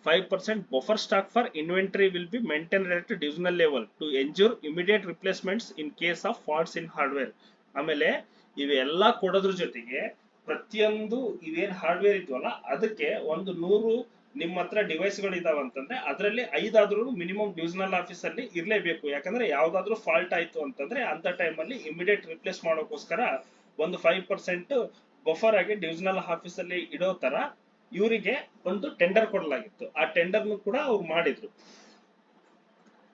5% buffer stock for inventory will be maintain at divisional level to ensure immediate replacements in case of faults in hardware. ಆಮೇಲೆ ಇವೆಲ್ಲ ಕೊಡೋದ್ರ ಜೊತೆಗೆ ಪ್ರತಿಯೊಂದು ಇವೇನ್ ಹಾರ್ಡ್ವೇರ್ ಇದ್ವಲ್ಲ ಅದಕ್ಕೆ ಒಂದು 100 ನಿಮ್ಮ ಹತ್ರ ಡಿವೈಸ್ ಗಳು ಇದಾವ ಅಂತಂದ್ರೆ ಅದರಲ್ಲಿ 5 ಆದ್ರೂ ಮಿನಿಮಮ್ ಡಿವಿಷನಲ್ ಆಫೀಸ್ ಅಲ್ಲಿ ಇರ್ಲೇಬೇಕು. ಯಾಕಂದ್ರೆ ಯಾವ್ದಾದ್ರು ಫಾಲ್ಟ್ ಆಯ್ತು ಅಂತಂದ್ರೆ ಅಂತ ಟೈಮ್ ಅಲ್ಲಿ ಇಮಿಡಿಯೇಟ್ ರಿಪ್ಲೇಸ್ ಮಾಡೋಕೋಸ್ಕರ ಒಂದು 5% ಬಫರ್ ಆಗಿ ಡಿವಿಷನಲ್ ಆಫೀಸ್ ಅಲ್ಲಿ ಇಡೋ ತರ ಇವರಿಗೆ ಒಂದು ಟೆಂಡರ್ ಕೊಡಲಾಗಿತ್ತು. ಆ ಟೆಂಡರ್ ಕೂಡ ಅವ್ರು ಮಾಡಿದ್ರು.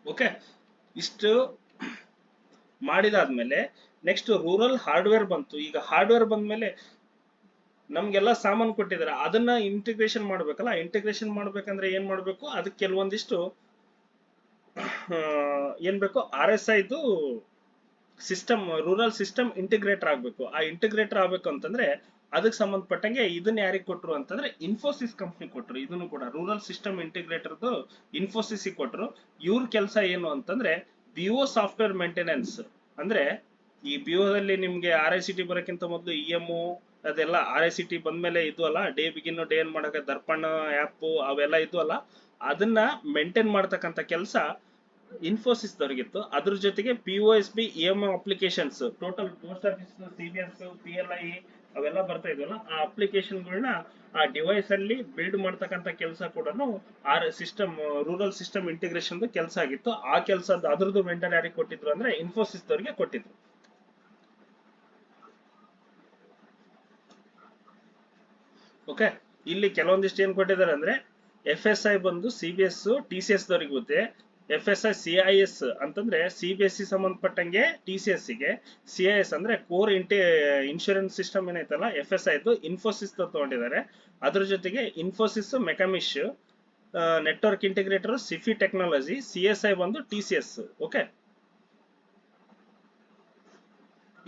ಓಕೆ, ಇಷ್ಟು ಮಾಡಿದಾದ್ಮೇಲೆ ನೆಕ್ಸ್ಟ್ ರೂರಲ್ ಹಾರ್ಡ್ವೇರ್ ಬಂತು. ಈಗ ಹಾರ್ಡ್ವೇರ್ ಬಂದ್ಮೇಲೆ ನಮ್ಗೆಲ್ಲ ಸಾಮಾನು ಕೊಟ್ಟಿದ್ದಾರೆ, ಅದನ್ನ ಇಂಟಿಗ್ರೇಷನ್ ಮಾಡ್ಬೇಕಲ್ಲ. ಇಂಟಿಗ್ರೇಷನ್ ಮಾಡ್ಬೇಕಂದ್ರೆ ಏನ್ ಮಾಡ್ಬೇಕು, ಅದಕ್ಕೆ ಕೆಲವೊಂದಿಷ್ಟು ಏನ್ ಬೇಕು, RSIದು ಸಿಸ್ಟಮ್, ರೂರಲ್ ಸಿಸ್ಟಮ್ ಇಂಟಿಗ್ರೇಟರ್ ಆಗ್ಬೇಕು. ಆ ಇಂಟಿಗ್ರೇಟರ್ ಆಗ್ಬೇಕು ಅಂತಂದ್ರೆ ಅದಕ್ಕೆ ಸಂಬಂಧಪಟ್ಟಂಗೆ ಇದನ್ನ ಯಾರಿಗೆ ಕೊಟ್ರು ಅಂತಂದ್ರೆ ಇನ್ಫೋಸಿಸ್ ಕಂಪ್ನಿ ಕೊಟ್ರು. ಇದನ್ನು ಕೂಡ ರೂರಲ್ ಸಿಸ್ಟಮ್ ಇಂಟಿಗ್ರೇಟರ್ದು ಇನ್ಫೋಸಿಸ್ ಕೊಟ್ರು. ಇವ್ರ ಕೆಲಸ ಏನು ಅಂತಂದ್ರೆ BO ಸಾಫ್ಟ್ವೇರ್ ಮೇಂಟೆನೆನ್ಸ್. ಅಂದ್ರೆ ಈ BO ದಲ್ಲಿ ನಿಮ್ಗೆ RICT ಬರೋಕ್ಕಿಂತ ಮೊದಲು EMO ಅದೆಲ್ಲ RICT ಬಂದ್ಮೇಲೆ ಇದು ಅಲ್ಲ, ಡೇ ಬಿಗಿನ್ ಡೇ ಏನ್ ಮಾಡಕ ದರ್ಪಣ ಆ್ಯಪ್ ಅವೆಲ್ಲ ಇದು ಅಲ್ಲ, ಅದನ್ನ ಮೇಂಟೈನ್ ಮಾಡ್ತಕ್ಕಂಥ ಕೆಲಸ ಇನ್ಫೋಸಿಸ್ ದವರಿಗಿತ್ತು. ಅದ್ರ ಜೊತೆಗೆ POSB EMO applications, total post office, CBS, PLI ಅವೆಲ್ಲ ಬರ್ತಾ ಇದ್ವಲ್ಲ, ಆ ಅಪ್ಲಿಕೇಶನ್ಗಳನ್ನ ಆ ಡಿವೈಸ್ ಅಲ್ಲಿ ಬಿಲ್ಡ್ ಮಾಡ್ತಕ್ಕಂಥ ಕೆಲಸ ಕೂಡ ಸಿಸ್ಟಮ್ ರೂರಲ್ ಸಿಸ್ಟಮ್ ಇಂಟಿಗ್ರೇಷನ್ ಕೆಲಸ ಆಗಿತ್ತು. ಆ ಕೆಲಸ ಅದ್ರದ್ದು ವೆಂಡರ್ ಯಾರಿಗೆ ಕೊಟ್ಟಿದ್ರು ಅಂದ್ರೆ ಇನ್ಫೋಸಿಸ್ ದವರಿಗೆ ಕೊಟ್ಟಿದ್ರು. ಓಕೆ, ಇಲ್ಲಿ ಕೆಲವೊಂದಿಷ್ಟು ಏನ್ ಕೊಟ್ಟಿದ್ದಾರೆ ಅಂದ್ರೆ FSI ಬಂದು CBS TCS ದವರಿಗೆ ಗೊತ್ತೆ. FSI CIS ಅಂತಂದ್ರೆ CBSE ಸಂಬಂಧಪಟ್ಟಂಗೆ TCS ಗೆ, CIS ಅಂದ್ರೆ ಕೋರ್ ಇನ್ಶೂರೆನ್ಸ್ ಸಿಸ್ಟಮ್ ಏನೈತಲ್ಲ FSI ಇದು ಇನ್ಫೋಸಿಸ್ ತಗೊಂಡಿದ್ದಾರೆ. ಅದ್ರ ಜೊತೆಗೆ Infosys McCamish network integrator Sify technology, CSI ಬಂದು TCS. ಓಕೆ,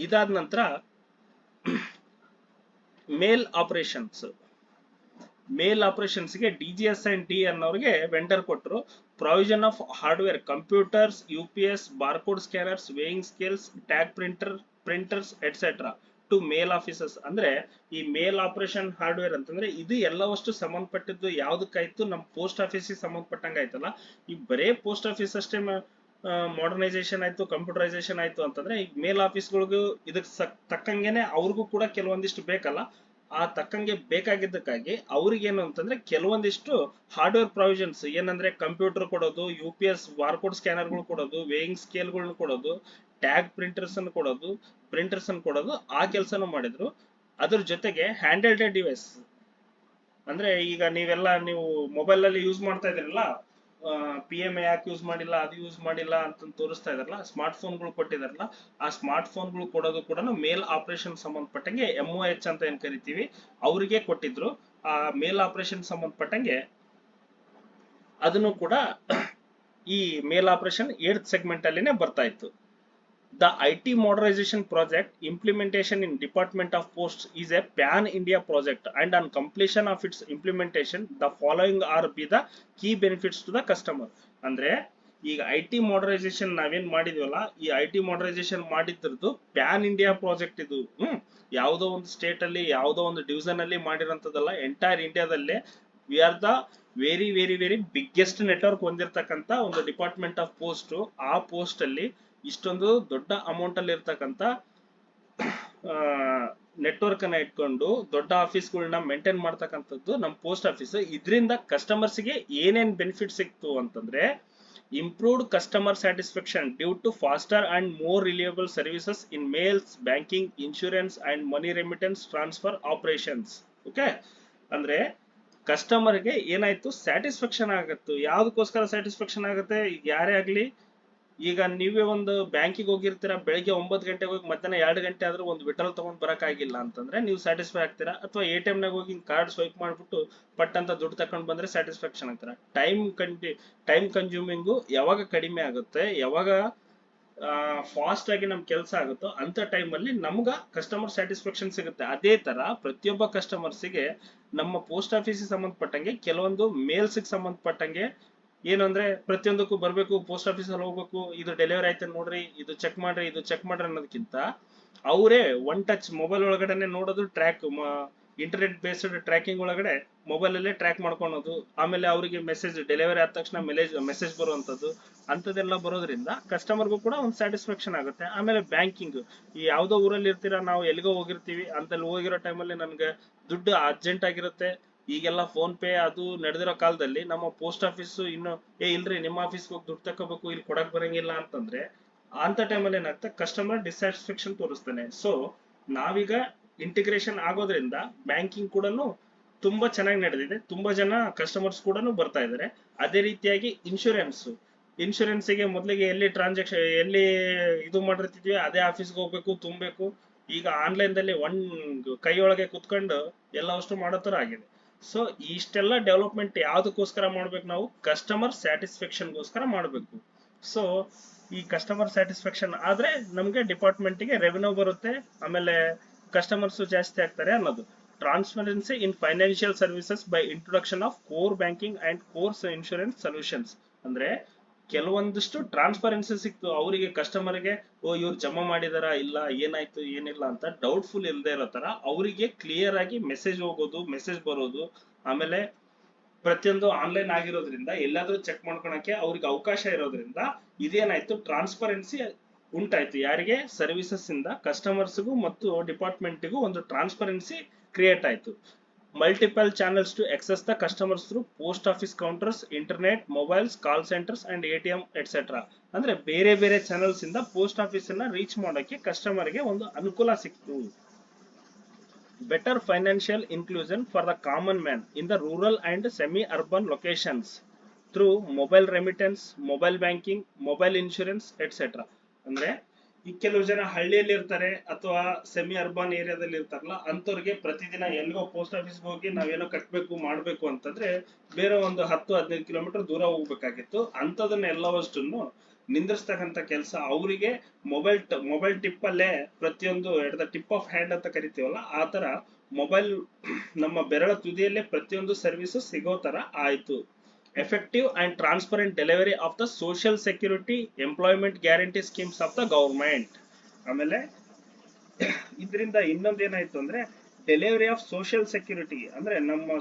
ಇದಾದ ನಂತರ ಮೇಲ್ ಆಪರೇಷನ್ಸ್ ಗೆ DGS ಅಂಡ್ D ಅನ್ನೋರಿಗೆ ವೆಂಡರ್ ಕೊಟ್ಟರು. Provision of hardware, computers, UPS, barcode scanners, weighing scales, tag printers etcetera to mail offices. ಅಂದ್ರೆ ಈ ಮೇಲ್ ಆಪರೇಷನ್ ಹಾರ್ಡ್ವೇರ್ ಅಂತಂದ್ರೆ ಇದು ಎಲ್ಲವಷ್ಟು ಸಂಬಂಧಪಟ್ಟಿದ್ದು ಯಾವ್ದಕ್ಕಾಯ್ತು, ನಮ್ ಪೋಸ್ಟ್ ಆಫೀಸಿಗೆ ಸಂಬಂಧಪಟ್ಟಂಗ ಆಯ್ತಲ್ಲ. ಈ ಬರೇ ಪೋಸ್ಟ್ ಆಫೀಸ್ ಅಷ್ಟೇ ಮಾಡರ್ನೈಸೇಷನ್ ಆಯ್ತು, ಕಂಪ್ಯೂಟರೈಸೇಷನ್ ಆಯ್ತು ಅಂತಂದ್ರೆ ಈಗ ಮೇಲ್ ಆಫೀಸ್ಗಳಿಗೂ ಇದಕ್ಕೆ ತಕ್ಕಂಗೆನೆ ಅವ್ರಿಗೂ ಕೂಡ ಕೆಲವೊಂದಿಷ್ಟು ಬೇಕಲ್ಲ. ಆ ತಕ್ಕಂಗೆ ಬೇಕಾಗಿದ್ದಕ್ಕಾಗಿ ಅವ್ರಿಗೇನು ಅಂತಂದ್ರೆ ಕೆಲವೊಂದಿಷ್ಟು ಹಾರ್ಡ್ವೇರ್ ಪ್ರಾವಿಷನ್ಸ್ ಏನಂದ್ರೆ ಕಂಪ್ಯೂಟರ್ ಕೊಡೋದು, UPS ಬಾರ್ಕೋಡ್ ಸ್ಕ್ಯಾನರ್ಗಳು ಕೊಡೋದು, ವೇಯಿಂಗ್ ಸ್ಕೇಲ್ಗಳನ್ನ ಕೊಡೋದು, ಟ್ಯಾಗ್ ಪ್ರಿಂಟರ್ಸ್ ಅನ್ನು ಕೊಡೋದು, ಆ ಕೆಲಸನೂ ಮಾಡಿದ್ರು. ಅದ್ರ ಜೊತೆಗೆ ಹ್ಯಾಂಡೆಲ್ಡ್ ಡಿವೈಸ್ ಅಂದ್ರೆ ಈಗ ನೀವು ಮೊಬೈಲ್ ಅಲ್ಲಿ ಯೂಸ್ ಮಾಡ್ತಾ ಇದ್ರಲ್ಲ, PMA ಯಾಕೆ ಯೂಸ್ ಮಾಡಿಲ್ಲ, ಅದು ಯೂಸ್ ಮಾಡಿಲ್ಲ ಅಂತ ತೋರಿಸ್ತಾ ಇದಾರಲ್ಲ, ಸ್ಮಾರ್ಟ್ ಫೋನ್ಗಳು ಕೊಟ್ಟಿದಾರಲ್ಲ, ಆ ಸ್ಮಾರ್ಟ್ ಫೋನ್ಗಳು ಕೊಡೋದು ಕೂಡ ಮೇಲ್ ಆಪರೇಷನ್ ಸಂಬಂಧಪಟ್ಟಂಗೆ MOH ಅಂತ ಏನ್ ಕರಿತೀವಿ ಅವರಿಗೆ ಕೊಟ್ಟಿದ್ರು. ಆ ಮೇಲ್ ಆಪರೇಷನ್ ಸಂಬಂಧಪಟ್ಟಂಗೆ ಅದನ್ನು ಕೂಡ ಈ ಮೇಲ್ ಆಪರೇಷನ್ 8th ಸೆಗ್ಮೆಂಟ್ ಅಲ್ಲಿನೇ ಬರ್ತಾ ಇತ್ತು. The IT modernization project implementation in Department of Posts is a pan-India project, and on completion of its implementation, the following are be the key benefits to the customer. ಅಂದ್ರೆ ಈಗ IT modernization ನಾವೇನ್ ಮಾಡಿದ್ವಲ್ಲ, ಈ IT modernization ಮಾಡಿದ್ರದ್ದು pan India project ಇದು. ಯಾವುದೋ ಒಂದು state ಅಲ್ಲಿ ಯಾವುದೋ ಒಂದು ಡಿವಿಷನ್ ಅಲ್ಲಿ ಮಾಡಿರೋಂಥದ್ದಲ್ಲ, ಎಂಟೈರ್ ಇಂಡಿಯಾದಲ್ಲೇ we are the very very very biggest network ಹೊಂದಿರತಕ್ಕಂತ ಒಂದು ಡಿಪಾರ್ಟ್ಮೆಂಟ್ ಆಫ್ ಪೋಸ್ಟ್. ಆ ಪೋಸ್ಟ್ ಅಲ್ಲಿ ಇಷ್ಟೊಂದು ದೊಡ್ಡ ಅಮೌಂಟ್ ಅಲ್ಲಿ ಇರ್ತಕ್ಕಂತ ನೆಟ್ವರ್ಕ್ ಅನ್ನ ಇಟ್ಕೊಂಡು ದೊಡ್ಡ ಆಫೀಸ್ಗಳನ್ನ ಮೇಂಟೈನ್ ಮಾಡ್ತಕ್ಕಂಥದ್ದು ನಮ್ಮ ಪೋಸ್ಟ್ ಆಫೀಸ್. ಇದರಿಂದ ಕಸ್ಟಮರ್ಸ್ ಗೆ ಏನೇನ್ ಬೆನಿಫಿಟ್ ಸಿಕ್ತು ಅಂತಂದ್ರೆ improved customer satisfaction due to faster and more reliable services in mails, banking, insurance and money remittance transfer operations. Okay, ಅಂದ್ರೆ ಕಸ್ಟಮರ್ ಗೆ ಏನಾಯ್ತು, ಸ್ಯಾಟಿಸ್ಫ್ಯಾಕ್ಷನ್ ಆಗುತ್ತೆ. ಯಾವ್ದಕ್ಕೋಸ್ಕರ ಸ್ಯಾಟಿಸ್ಫ್ಯಾಕ್ಷನ್ ಆಗುತ್ತೆ, ಯಾರೇ ಆಗ್ಲಿ ಈಗ ನೀವೇ ಒಂದು ಬ್ಯಾಂಕಿಗೆ ಹೋಗಿರ್ತೀರಾ, ಬೆಳಿಗ್ಗೆ 9 ಗಂಟೆಗೆ ಹೋಗಿ ಮಧ್ಯಾಹ್ನ 2 ಗಂಟೆ ಆದ್ರೂ ಒಂದು ವಿಡ್ರಾಲ್ ತಗೊಂಡ್ ಬರಕ್ಕಾಗಿಲ್ಲ ಅಂತಂದ್ರೆ ನೀವು ಸ್ಯಾಟಿಸ್ಫೈ ಆಗ್ತೀರಾ, ಅಥವಾ ATM ನಾಗ ಹೋಗಿ ಕಾರ್ಡ್ ಸ್ವೈಪ್ ಮಾಡ್ಬಿಟ್ಟು ಪಟ್ ಅಂತ ದುಡ್ಡು ತಕೊಂಡ್ ಬಂದ್ರೆ ಸ್ಯಾಟಿಸ್ಫ್ಯಾಕ್ಷನ್ ಆಗ್ತೀರಾ. ಟೈಮ್ ಕನ್ಸ್ಯೂಮಿಂಗು ಯಾವಾಗ ಕಡಿಮೆ ಆಗುತ್ತೆ, ಯಾವಾಗ ಫಾಸ್ಟ್ ಆಗಿ ನಮ್ ಕೆಲಸ ಆಗುತ್ತೋ ಅಂತ ಟೈಮ್ ಅಲ್ಲಿ ನಮ್ಗ ಕಸ್ಟಮರ್ ಸ್ಯಾಟಿಸ್ಫ್ಯಾಕ್ಷನ್ ಸಿಗುತ್ತೆ. ಅದೇ ತರ ಪ್ರತಿಯೊಬ್ಬ ಕಸ್ಟಮರ್ಸಿಗೆ ನಮ್ಮ ಪೋಸ್ಟ್ ಆಫೀಸ್ ಸಂಬಂಧಪಟ್ಟಂಗೆ ಕೆಲವೊಂದು ಮೇಲ್ಸ್ ಸಂಬಂಧಪಟ್ಟಂಗೆ ಏನು ಅಂದ್ರೆ ಪ್ರತಿಯೊಂದಕ್ಕೂ ಬರ್ಬೇಕು, ಪೋಸ್ಟ್ ಆಫೀಸ್ ಅಲ್ಲಿ ಹೋಗ್ಬೇಕು, ಇದು ಡೆಲಿವರಿ ಆಯ್ತು ನೋಡ್ರಿ, ಇದು ಚೆಕ್ ಮಾಡ್ರಿ, ಇದು ಚೆಕ್ ಮಾಡ್ರಿ ಅನ್ನೋದಕ್ಕಿಂತ ಅವರೇ ಒನ್ ಟಚ್ ಮೊಬೈಲ್ ಒಳಗಡೆನೆ ನೋಡೋದು, ಇಂಟರ್ನೆಟ್ ಬೇಸ್ಡ್ ಟ್ರ್ಯಾಕಿಂಗ್ ಒಳಗಡೆ ಮೊಬೈಲ್ ಅಲ್ಲೇ ಟ್ರ್ಯಾಕ್ ಮಾಡ್ಕೊಳೋದು, ಆಮೇಲೆ ಅವರಿಗೆ ಮೆಸೇಜ್ ಡೆಲಿವರಿ ಆದ ತಕ್ಷಣ ಮೆಸೇಜ್ ಬರುವಂತದ್ದು ಅಂತದೆಲ್ಲ ಬರೋದ್ರಿಂದ ಕಸ್ಟಮರ್ಗೂ ಕೂಡ ಒಂದು ಸ್ಯಾಟಿಸ್ಫ್ಯಾಕ್ಷನ್ ಆಗುತ್ತೆ. ಆಮೇಲೆ ಬ್ಯಾಂಕಿಂಗ್, ಈ ಯಾವ್ದೋ ಊರಲ್ಲಿ ಇರ್ತೀರಾ, ನಾವು ಎಲ್ಲಿಗೋ ಹೋಗಿರ್ತೀವಿ, ಅಂತಲ್ಲಿ ಹೋಗಿರೋ ಟೈಮಲ್ಲಿ ನನ್ಗೆ ದುಡ್ಡು ಅರ್ಜೆಂಟ್ ಆಗಿರುತ್ತೆ. ಈಗೆಲ್ಲ ಫೋನ್ ಪೇ ಅದು ನಡೆದಿರೋ ಕಾಲದಲ್ಲಿ ನಮ್ಮ ಪೋಸ್ಟ್ ಆಫೀಸ್ ಇನ್ನು ಇಲ್ರಿ ನಿಮ್ಮ ಆಫೀಸ್ಗೆ ಹೋಗಿ ದುಡ್ಡು ತಕೋಬೇಕು, ಇಲ್ಲಿ ಕೊಡಕ್ ಬರಂಗಿಲ್ಲ ಅಂತಂದ್ರೆ ಅಂತ ಟೈಮಲ್ಲಿ ಏನಾಗುತ್ತೆ, ಕಸ್ಟಮರ್ ಡಿಸ್ಸ್ಯಾಟಿಸ್ಫ್ಯಾಕ್ಷನ್ ತೋರಿಸ್ತಾನೆ. ಸೊ ನಾವೀಗ ಇಂಟಿಗ್ರೇಷನ್ ಆಗೋದ್ರಿಂದ ಬ್ಯಾಂಕಿಂಗ್ ಕೂಡ ತುಂಬಾ ಚೆನ್ನಾಗಿ ನಡೆದಿದೆ, ತುಂಬಾ ಜನ ಕಸ್ಟಮರ್ಸ್ ಕೂಡ ಬರ್ತಾ ಇದಾರೆ. ಅದೇ ರೀತಿಯಾಗಿ ಇನ್ಶೂರೆನ್ಸ್ಗೆ ಮೊದಲಿಗೆ ಎಲ್ಲಿ ಇದು ಮಾಡಿರ್ತಿದ್ವಿ ಅದೇ ಆಫೀಸ್ಗೆ ಹೋಗ್ಬೇಕು, ತುಂಬಬೇಕು. ಈಗ ಆನ್ಲೈನ್ ದಲ್ಲಿ ಕೈಯೊಳಗೆ ಕುತ್ಕೊಂಡು ಎಲ್ಲ ಅಷ್ಟು ಮಾಡೋ ತರ ಆಗಿದೆ. ಸೊ ಇಷ್ಟೆಲ್ಲ ಡೆವಲಪ್ಮೆಂಟ್ ಯಾವ್ದಕ್ಕೋಸ್ಕರ ಮಾಡ್ಬೇಕು, ನಾವು ಕಸ್ಟಮರ್ ಸ್ಯಾಟಿಸ್ಫ್ಯಾಕ್ಷನ್ಗೋಸ್ಕರ ಮಾಡ್ಬೇಕು. ಸೊ ಈ ಕಸ್ಟಮರ್ ಸ್ಯಾಟಿಸ್ಫ್ಯಾಕ್ಷನ್ ಆದ್ರೆ ನಮ್ಗೆ ಡಿಪಾರ್ಟ್ಮೆಂಟ್ಗೆ ರೆವೆನ್ಯೂ ಬರುತ್ತೆ, ಆಮೇಲೆ ಕಸ್ಟಮರ್ಸ್ ಜಾಸ್ತಿ ಆಗ್ತಾರೆ ಅನ್ನೋದು. Transparency in financial services by introduction of core banking and course insurance solutions. ಅಂದ್ರೆ ಕೆಲವೊಂದಿಷ್ಟು ಟ್ರಾನ್ಸ್ಪರೆನ್ಸಿ ಸಿಕ್ತು ಅವರಿಗೆ, ಕಸ್ಟಮರ್ಗೆ ಇವ್ರು ಜಮಾ ಮಾಡಿದಾರ ಇಲ್ಲ, ಏನಾಯ್ತು ಏನಿಲ್ಲ ಅಂತ ಡೌಟ್ಫುಲ್ ಇಲ್ಲದೆ ಇರೋ ತರ ಅವರಿಗೆ ಕ್ಲಿಯರ್ ಆಗಿ ಮೆಸೇಜ್ ಹೋಗೋದು, ಮೆಸೇಜ್ ಬರೋದು. ಆಮೇಲೆ ಪ್ರತಿಯೊಂದು ಆನ್ಲೈನ್ ಆಗಿರೋದ್ರಿಂದ ಎಲ್ಲಾದ್ರೂ ಚೆಕ್ ಮಾಡ್ಕೊಳಕ್ಕೆ ಅವ್ರಿಗೆ ಅವಕಾಶ ಇರೋದ್ರಿಂದ ಇದೇನಾಯ್ತು, ಟ್ರಾನ್ಸ್ಪರೆನ್ಸಿ ಉಂಟಾಯ್ತು. ಯಾರಿಗೆ? ಸರ್ವಿಸಸ್ ಇಂದ ಕಸ್ಟಮರ್ಸ್ಗೂ ಮತ್ತು ಡಿಪಾರ್ಟ್ಮೆಂಟ್ಗೂ ಒಂದು ಟ್ರಾನ್ಸ್ಪರೆನ್ಸಿ ಕ್ರಿಯೇಟ್ ಆಯ್ತು. Multiple channels to access the customers through post office counters, internet, mobiles, call centres and ATM etcetera. ಅಂದ್ರೆ ಬೇರೆ ಬೇರೆ ಚಾನಲ್ಸ್ ಇಂದ ಪೋಸ್ಟ್ ಆಫೀಸ್ ಅನ್ನ ರೀಚ್ ಮಾಡೋಕೆ ಕಸ್ಟಮರ್ಗೆ ಒಂದು ಅನುಕೂಲ ಸಿಕ್ತು. Better financial inclusion for the common man in the rural and semi-urban locations through mobile remittance, mobile banking, mobile insurance, etc. ಅಂದ್ರೆ ಈ ಕೆಲವು ಜನ ಹಳ್ಳಿಯಲ್ಲಿ ಇರ್ತಾರೆ ಅಥವಾ ಸೆಮಿ ಅರ್ಬನ್ ಏರಿಯಾದಲ್ಲಿ ಇರ್ತಾರಲ್ಲ, ಅಂತವ್ರಿಗೆ ಪ್ರತಿದಿನ ಎಲ್ಲಿಗೋ ಪೋಸ್ಟ್ ಆಫೀಸ್ಗೆ ಹೋಗಿ ನಾವೇನೋ ಕಟ್ಬೇಕು ಮಾಡ್ಬೇಕು ಅಂತಂದ್ರೆ ಬೇರೆ ಒಂದು 10-15 ಕಿಲೋಮೀಟರ್ ದೂರ ಹೋಗ್ಬೇಕಾಗಿತ್ತು. ಅಂತದನ್ನ ಎಲ್ಲವಷ್ಟನ್ನು ನಿಂದ್ರಿಸ್ತಕ್ಕಂಥ ಕೆಲಸ ಅವರಿಗೆ ಮೊಬೈಲ್ ಟಿಪ್ ಅಲ್ಲೇ ಪ್ರತಿಯೊಂದು at the tip of hand ಅಂತ ಕರಿತೀವಲ್ಲ, ಆ ತರ ಮೊಬೈಲ್ ನಮ್ಮ ಬೆರಳ ತುದಿಯಲ್ಲೇ ಪ್ರತಿಯೊಂದು ಸರ್ವಿಸ್ ಸಿಗೋ ತರ ಆಯ್ತು. Effective and transparent delivery of the social security employment guarantee schemes of the government. ಆಮೇಲೆ ಇದರಿಂದ ಇನ್ನೊಂದೇನಾಯ್ತು ಅಂದ್ರೆ ಡೆಲಿವರಿ ಆಫ್ ಸೋಷಿಯಲ್ ಸೆಕ್ಯೂರಿಟಿ, ಅಂದ್ರೆ ನಮ್ಮ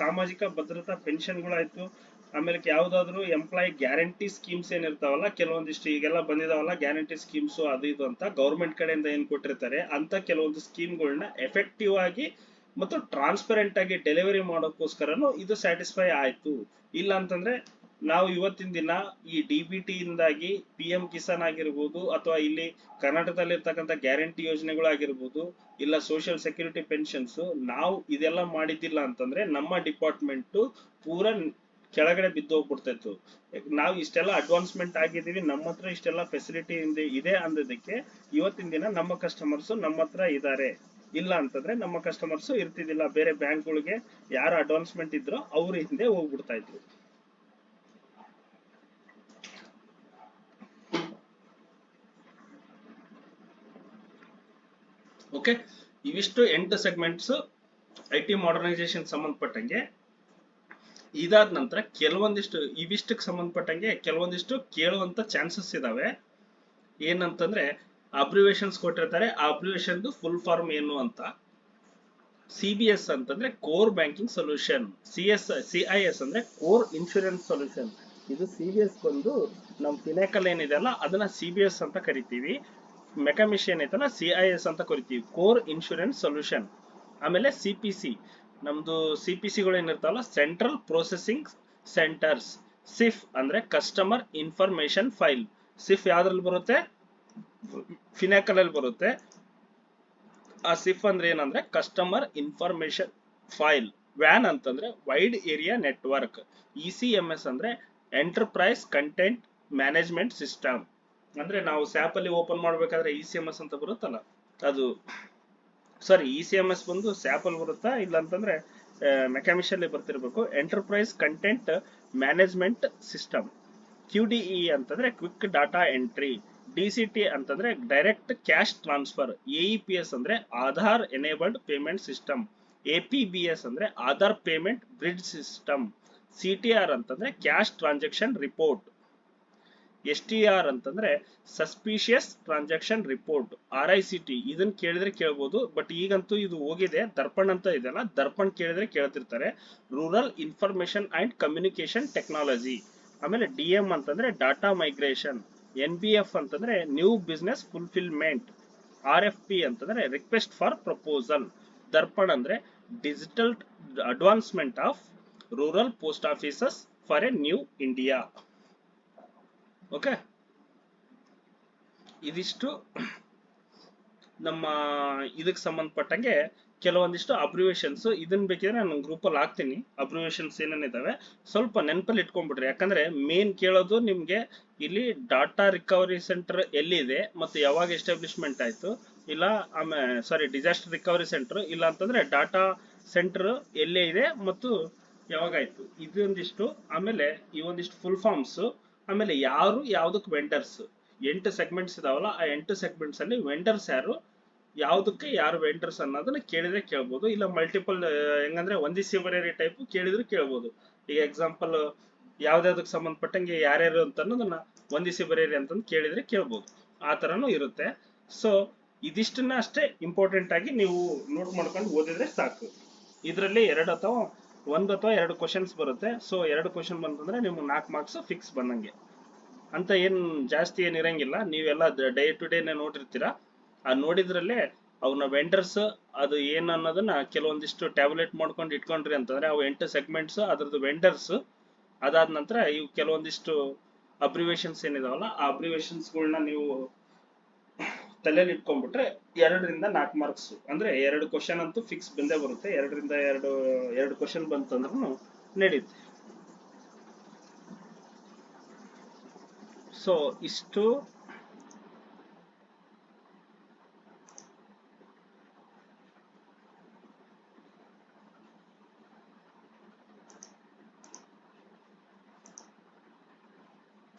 ಸಾಮಾಜಿಕ ಭದ್ರತಾ ಪೆನ್ಷನ್ಗಳಾಯ್ತು. ಆಮೇಲೆ ಯಾವ್ದಾದ್ರು ಎಂಪ್ಲಾಯ್ ಗ್ಯಾರಂಟಿ ಸ್ಕೀಮ್ಸ್ ಏನಿರ್ತಾವಲ್ಲ, ಕೆಲವೊಂದಿಷ್ಟು ಈಗೆಲ್ಲ ಬಂದಿದಾವಲ್ಲ ಗ್ಯಾರಂಟಿ ಸ್ಕೀಮ್ಸ್ ಅದು ಇದು ಅಂತ ಗವರ್ಮೆಂಟ್ ಕಡೆಯಿಂದ ಏನ್ ಕೊಟ್ಟಿರ್ತಾರೆ ಅಂತ ಕೆಲವೊಂದು ಸ್ಕೀಮ್ಗಳನ್ನ ಎಫೆಕ್ಟಿವ್ ಆಗಿ ಮತ್ತು ಟ್ರಾನ್ಸ್ಪರೆಂಟ್ ಆಗಿ ಡೆಲಿವರಿ ಮಾಡೋಕ್ಕೋಸ್ಕರನು ಇದು ಸ್ಯಾಟಿಸ್ಫೈ ಆಯ್ತು. ಇಲ್ಲ ಅಂತಂದ್ರೆ ನಾವು ಇವತ್ತಿನ ದಿನ ಈ DBT ಇಂದಾಗಿ PM ಕಿಸಾನ್ ಆಗಿರ್ಬೋದು, ಅಥವಾ ಇಲ್ಲಿ ಕರ್ನಾಟಕದಲ್ಲಿ ಇರ್ತಕ್ಕಂಥ ಗ್ಯಾರಂಟಿ ಯೋಜನೆಗಳಾಗಿರ್ಬೋದು, ಇಲ್ಲ ಸೋಷಿಯಲ್ ಸೆಕ್ಯೂರಿಟಿ ಪೆನ್ಷನ್ಸ್, ನಾವು ಇದೆಲ್ಲ ಮಾಡಿದ್ದಿಲ್ಲ ಅಂತಂದ್ರೆ ನಮ್ಮ ಡಿಪಾರ್ಟ್ಮೆಂಟ್ ಪೂರಾ ಕೆಳಗಡೆ ಬಿದ್ದು ಹೋಗ್ಬಿಡ್ತಾಯಿತ್ತು. ನಾವು ಇಷ್ಟೆಲ್ಲ ಅಡ್ವಾನ್ಸ್ಮೆಂಟ್ ಆಗಿದ್ದೀವಿ, ನಮ್ಮ ಹತ್ರ ಇಷ್ಟೆಲ್ಲ ಫೆಸಿಲಿಟಿ ಇದೆ ಅಂದದಕ್ಕೆ ಇವತ್ತಿನ ದಿನ ನಮ್ಮ ಕಸ್ಟಮರ್ಸ್ ನಮ್ಮ ಹತ್ರ ಇದ್ದಾರೆ. ಇಲ್ಲ ಅಂತಂದ್ರೆ ನಮ್ಮ ಕಸ್ಟಮರ್ಸ್ ಇರ್ತಿದ್ದಿಲ್ಲ, ಬೇರೆ ಬ್ಯಾಂಕ್ಗಳಿಗೆ ಯಾರು ಅಡ್ವಾನ್ಸ್ಮೆಂಟ್ ಇದ್ರೋ ಅವ್ರ ಹಿಂದೆ ಹೋಗ್ಬಿಡ್ತಾ ಇದ್ರು. ಓಕೆ, ಇವಿಷ್ಟು 8 ಸೆಗ್ಮೆಂಟ್ಸ್ IT ಮಾಡರ್ನೈಸೇಷನ್ ಸಂಬಂಧಪಟ್ಟಂಗೆ. ಇದಾದ ನಂತರ ಇವಿಷ್ಟಕ್ಕೆ ಸಂಬಂಧಪಟ್ಟಂಗೆ ಕೆಲವೊಂದಿಷ್ಟು ಕೇಳುವಂತ ಚಾನ್ಸಸ್ ಇದಾವೆ. ಏನಂತಂದ್ರೆ ಅಬ್ರಿವೇಷನ್ಸ್ ಕೊಟ್ಟಿರ್ತಾರೆ, ಆ ಅಬ್ರಿವೇಷನ್ ಫುಲ್ ಫಾರ್ಮ್ ಏನು ಅಂತ. CBS ಅಂತಂದ್ರೆ ಕೋರ್ ಬ್ಯಾಂಕಿಂಗ್ ಸೊಲ್ಯೂಷನ್, CIS ಅಂದ್ರೆ ಕೋರ್ ಇನ್ಶೂರೆನ್ಸ್ ಸೊಲ್ಯೂಷನ್. ಇದು CBS ಬಂದು ನಮ್ ಫಿನಾಕಲ್ ಏನಿದೆ ಅಲ್ಲ ಅದನ್ನ CBS ಅಂತ ಕರಿತೀವಿ. ಮೆಕಾಮಿಶ್ ಏನೈತಲ್ಲ CIS ಅಂತ ಕರಿತೀವಿ, ಕೋರ್ ಇನ್ಶೂರೆನ್ಸ್ ಸೊಲ್ಯೂಷನ್. ಆಮೇಲೆ CPC, ನಮ್ದು CPCಗಳು ಏನಿರ್ತಾವಲ್ಲ ಸೆಂಟ್ರಲ್ ಪ್ರೊಸೆಸಿಂಗ್ ಸೆಂಟರ್ಸ್. SIF ಅಂದ್ರೆ ಕಸ್ಟಮರ್ ಇನ್ಫಾರ್ಮೇಶನ್ ಫೈಲ್. SIF ಯಾವ್ದ್ರಲ್ಲಿ ಬರುತ್ತೆ? ಫಿನಾಕಲ್ ಅಲ್ಲಿ ಬರುತ್ತೆ. ಆ SIF ಅಂದ್ರೆ ಏನಂದ್ರೆ ಕಸ್ಟಮರ್ ಇನ್ಫಾರ್ಮೇಶನ್ ಫೈಲ್. WAN ಅಂತಂದ್ರೆ ವೈಡ್ ಏರಿಯಾ ನೆಟ್ವರ್ಕ್. ECMS ಅಂದ್ರೆ ಎಂಟರ್ಪ್ರೈಸ್ ಕಂಟೆಂಟ್ ಮ್ಯಾನೇಜ್ಮೆಂಟ್ ಸಿಸ್ಟಮ್. ಅಂದ್ರೆ ನಾವು ಸ್ಯಾಪ್ ಅಲ್ಲಿ ಓಪನ್ ಮಾಡ್ಬೇಕಾದ್ರೆ ECMS ಅಂತ ಬರುತ್ತಲ್ಲ ಅದು, ಸಾರಿ ECMS ಬಂದು ಸ್ಯಾಪ್ ಅಲ್ಲಿ ಬರುತ್ತಾ ಇಲ್ಲ ಅಂತಂದ್ರೆ ಮೆಕಾಮಿಶ್ ಅಲ್ಲಿ ಬರ್ತಿರ್ಬೇಕು. Enterprise content management system. QDE ಅಂತಂದ್ರೆ ಕ್ವಿಕ್ ಡಾಟಾ ಎಂಟ್ರಿ. DCT ಅಂತಂದ್ರೆ ಡೈರೆಕ್ಟ್ ಕ್ಯಾಶ್ ಟ್ರಾನ್ಸ್ಫರ್. AEPS ಅಂದ್ರೆ Aadhaar enabled payment system. APBS ಅಂದ್ರೆ Aadhaar payment bridge system. CTR ಅಂತಂದ್ರೆ ಕ್ಯಾಶ್ ಟ್ರಾನ್ಸಾಕ್ಷನ್ ರಿಪೋರ್ಟ್. STR ಅಂತಂದ್ರೆ ಸಸ್ಪಿಷಿಯಸ್ ಟ್ರಾನ್ಸಾಕ್ಷನ್ ರಿಪೋರ್ಟ್. RICT ಇದನ್ನ ಕೇಳಿದ್ರೆ ಕೇಳ್ಬೋದು, ಬಟ್ ಈಗಂತೂ ಇದು ಹೋಗಿದೆ. ದರ್ಪಣ್ ಅಂತ ಇದೆಯಲ್ಲ, ದರ್ಪಣ್ ಕೇಳಿದ್ರೆ ಕೇಳ್ತಿರ್ತಾರೆ. Rural information and communication technology. ಆಮೇಲೆ DM ಅಂತಂದ್ರೆ ಡಾಟಾ ಮೈಗ್ರೇಷನ್. NBF ಅಂತಂದ್ರೆ ನ್ಯೂ ಬಿಸ್ನೆಸ್ ಫುಲ್ಫಿಲ್ಮೆಂಟ್. RFP ಅಂತಂದ್ರೆ ರಿಕ್ವೆಸ್ಟ್ ಫಾರ್ ಪ್ರಪೋಸಲ್. ದರ್ಪಣ್ ಅಂದ್ರೆ digital advancement of rural post offices for a new India. Okay, ಇದಿಷ್ಟು ನಮ್ಮ ಇದಕ್ಕೆ ಸಂಬಂಧಪಟ್ಟಂಗೆ ಕೆಲವೊಂದಿಷ್ಟು ಅಬ್ರಿವೇಷನ್ಸ್. ಇದನ್ನ ಬೇಕಿದ್ರೆ ನಾನು ಗ್ರೂಪಲ್ಲಿ ಹಾಕ್ತೀನಿ. ಅಬ್ರಿವೇಷನ್ಸ್ ಏನೇನಿದಾವೆ ಸ್ವಲ್ಪ ನೆನಪಲ್ಲಿ ಇಟ್ಕೊಂಡ್ಬಿಡ್ರಿ, ಯಾಕಂದ್ರೆ ಮೇನ್ ಕೇಳೋದು ನಿಮ್ಗೆ ಇಲ್ಲಿ ಡಾಟಾ ರಿಕವರಿ ಸೆಂಟರ್ ಎಲ್ಲಿದೆ ಮತ್ತು ಯಾವಾಗ ಎಸ್ಟಾಬ್ಲಿಷ್ಮೆಂಟ್ ಆಯ್ತು, ಇಲ್ಲ ಆಮೇಲೆ ಸಾರಿ ಡಿಸಾಸ್ಟರ್ ರಿಕವರಿ ಸೆಂಟರ್, ಇಲ್ಲ ಅಂತಂದ್ರೆ ಡಾಟಾ ಸೆಂಟರ್ ಎಲ್ಲೇ ಇದೆ ಮತ್ತು ಯಾವಾಗಾಯ್ತು, ಇದೊಂದಿಷ್ಟು. ಆಮೇಲೆ ಈ ಒಂದಿಷ್ಟು ಫುಲ್ ಫಾರ್ಮ್ಸ್. ಆಮೇಲೆ ಯಾರು ಯಾವ್ದಕ್ ವೆಂಡರ್ಸ್. 8 ಸೆಗ್ಮೆಂಟ್ಸ್ ಇದಾವಲ್ಲ, ಆ 8 ಸೆಗ್ಮೆಂಟ್ಸ್ ಅಲ್ಲಿ ವೆಂಡರ್ಸ್ ಯಾರು, ಯಾವ್ದಕ್ಕೆ ಯಾರು ವೆಂಡರ್ಸ್ ಅನ್ನೋದನ್ನ ಕೇಳಿದ್ರೆ ಕೇಳ್ಬೋದು. ಇಲ್ಲ ಮಲ್ಟಿಪಲ್ ಹೆಂಗಂದ್ರೆ ಒಂದಿಸಿ ಬರೇರಿ ಟೈಪ್ ಕೇಳಿದ್ರೆ ಕೇಳ್ಬೋದು. ಈಗ ಎಕ್ಸಾಂಪಲ್ ಯಾವ್ದಾವ್ದಕ್ಕೆ ಸಂಬಂಧಪಟ್ಟಂಗೆ ಯಾರ್ಯಾರು ಅಂತ ಅನ್ನೋದನ್ನ ಒಂದಿಸಿ ಬರೇರಿ ಅಂತಂದು ಕೇಳಿದ್ರೆ ಕೇಳ್ಬೋದು. ಆ ತರನು ಇರುತ್ತೆ. ಸೊ ಇದಿಷ್ಟನ್ನ ಅಷ್ಟೇ ಇಂಪಾರ್ಟೆಂಟ್ ಆಗಿ ನೀವು ನೋಟ್ ಮಾಡ್ಕೊಂಡು ಓದಿದ್ರೆ ಸಾಕು. ಇದರಲ್ಲಿ 1 ಅಥವಾ 2 ಕ್ವಶನ್ಸ್ ಬರುತ್ತೆ. ಸೊ 2 ಕ್ವಶನ್ ಬಂತಂದ್ರೆ ನಿಮ್ಗೆ 4 ಮಾರ್ಕ್ಸ್ ಫಿಕ್ಸ್ ಬಂದಂಗೆ ಅಂತ. ಏನ್ ಜಾಸ್ತಿ ಏನ್ ಇರಂಗಿಲ್ಲ. ನೀವೆಲ್ಲ ಡೇ ಟು ಡೇ ನೋಡಿರ್ತೀರಾ. ಆ ನೋಡಿದ್ರಲ್ಲೇ ಅವನ್ನ ವೆಂಡರ್ಸ್ ಅದು ಏನ್ ಅನ್ನೋದನ್ನ ಕೆಲವೊಂದಿಷ್ಟು ಟ್ಯಾಬ್ಲೆಟ್ ಮಾಡ್ಕೊಂಡು ಇಟ್ಕೊಂಡ್ರಿ ಅಂತಂದ್ರೆ ಅವು 8 ಸೆಗ್ಮೆಂಟ್ಸ್ ಅದ್ರದ್ದು ವೆಂಡರ್ಸ್. ಅದಾದ ನಂತರ ಇವು ಕೆಲವೊಂದಿಷ್ಟು ಅಬ್ರಿವೇಷನ್ಸ್ ಏನಿದಾವಲ್ಲ, ಆ ಅಬ್ರಿವೇಷನ್ಸ್ಗಳನ್ನ ನೀವು ತಲೆಯಲ್ಲಿ ಇಟ್ಕೊಂಡ್ಬಿಟ್ರೆ 2ರಿಂದ 4 ಮಾರ್ಕ್ಸ್ ಅಂದ್ರೆ 2 ಕ್ವಶನ್ ಅಂತೂ ಫಿಕ್ಸ್ ಬಂದೇ ಬರುತ್ತೆ. 2ರಿಂದ 2 ಕ್ವಶನ್ ಬಂತಂದ್ರೂ ನಡೀತೆ. ಸೊ ಇಷ್ಟು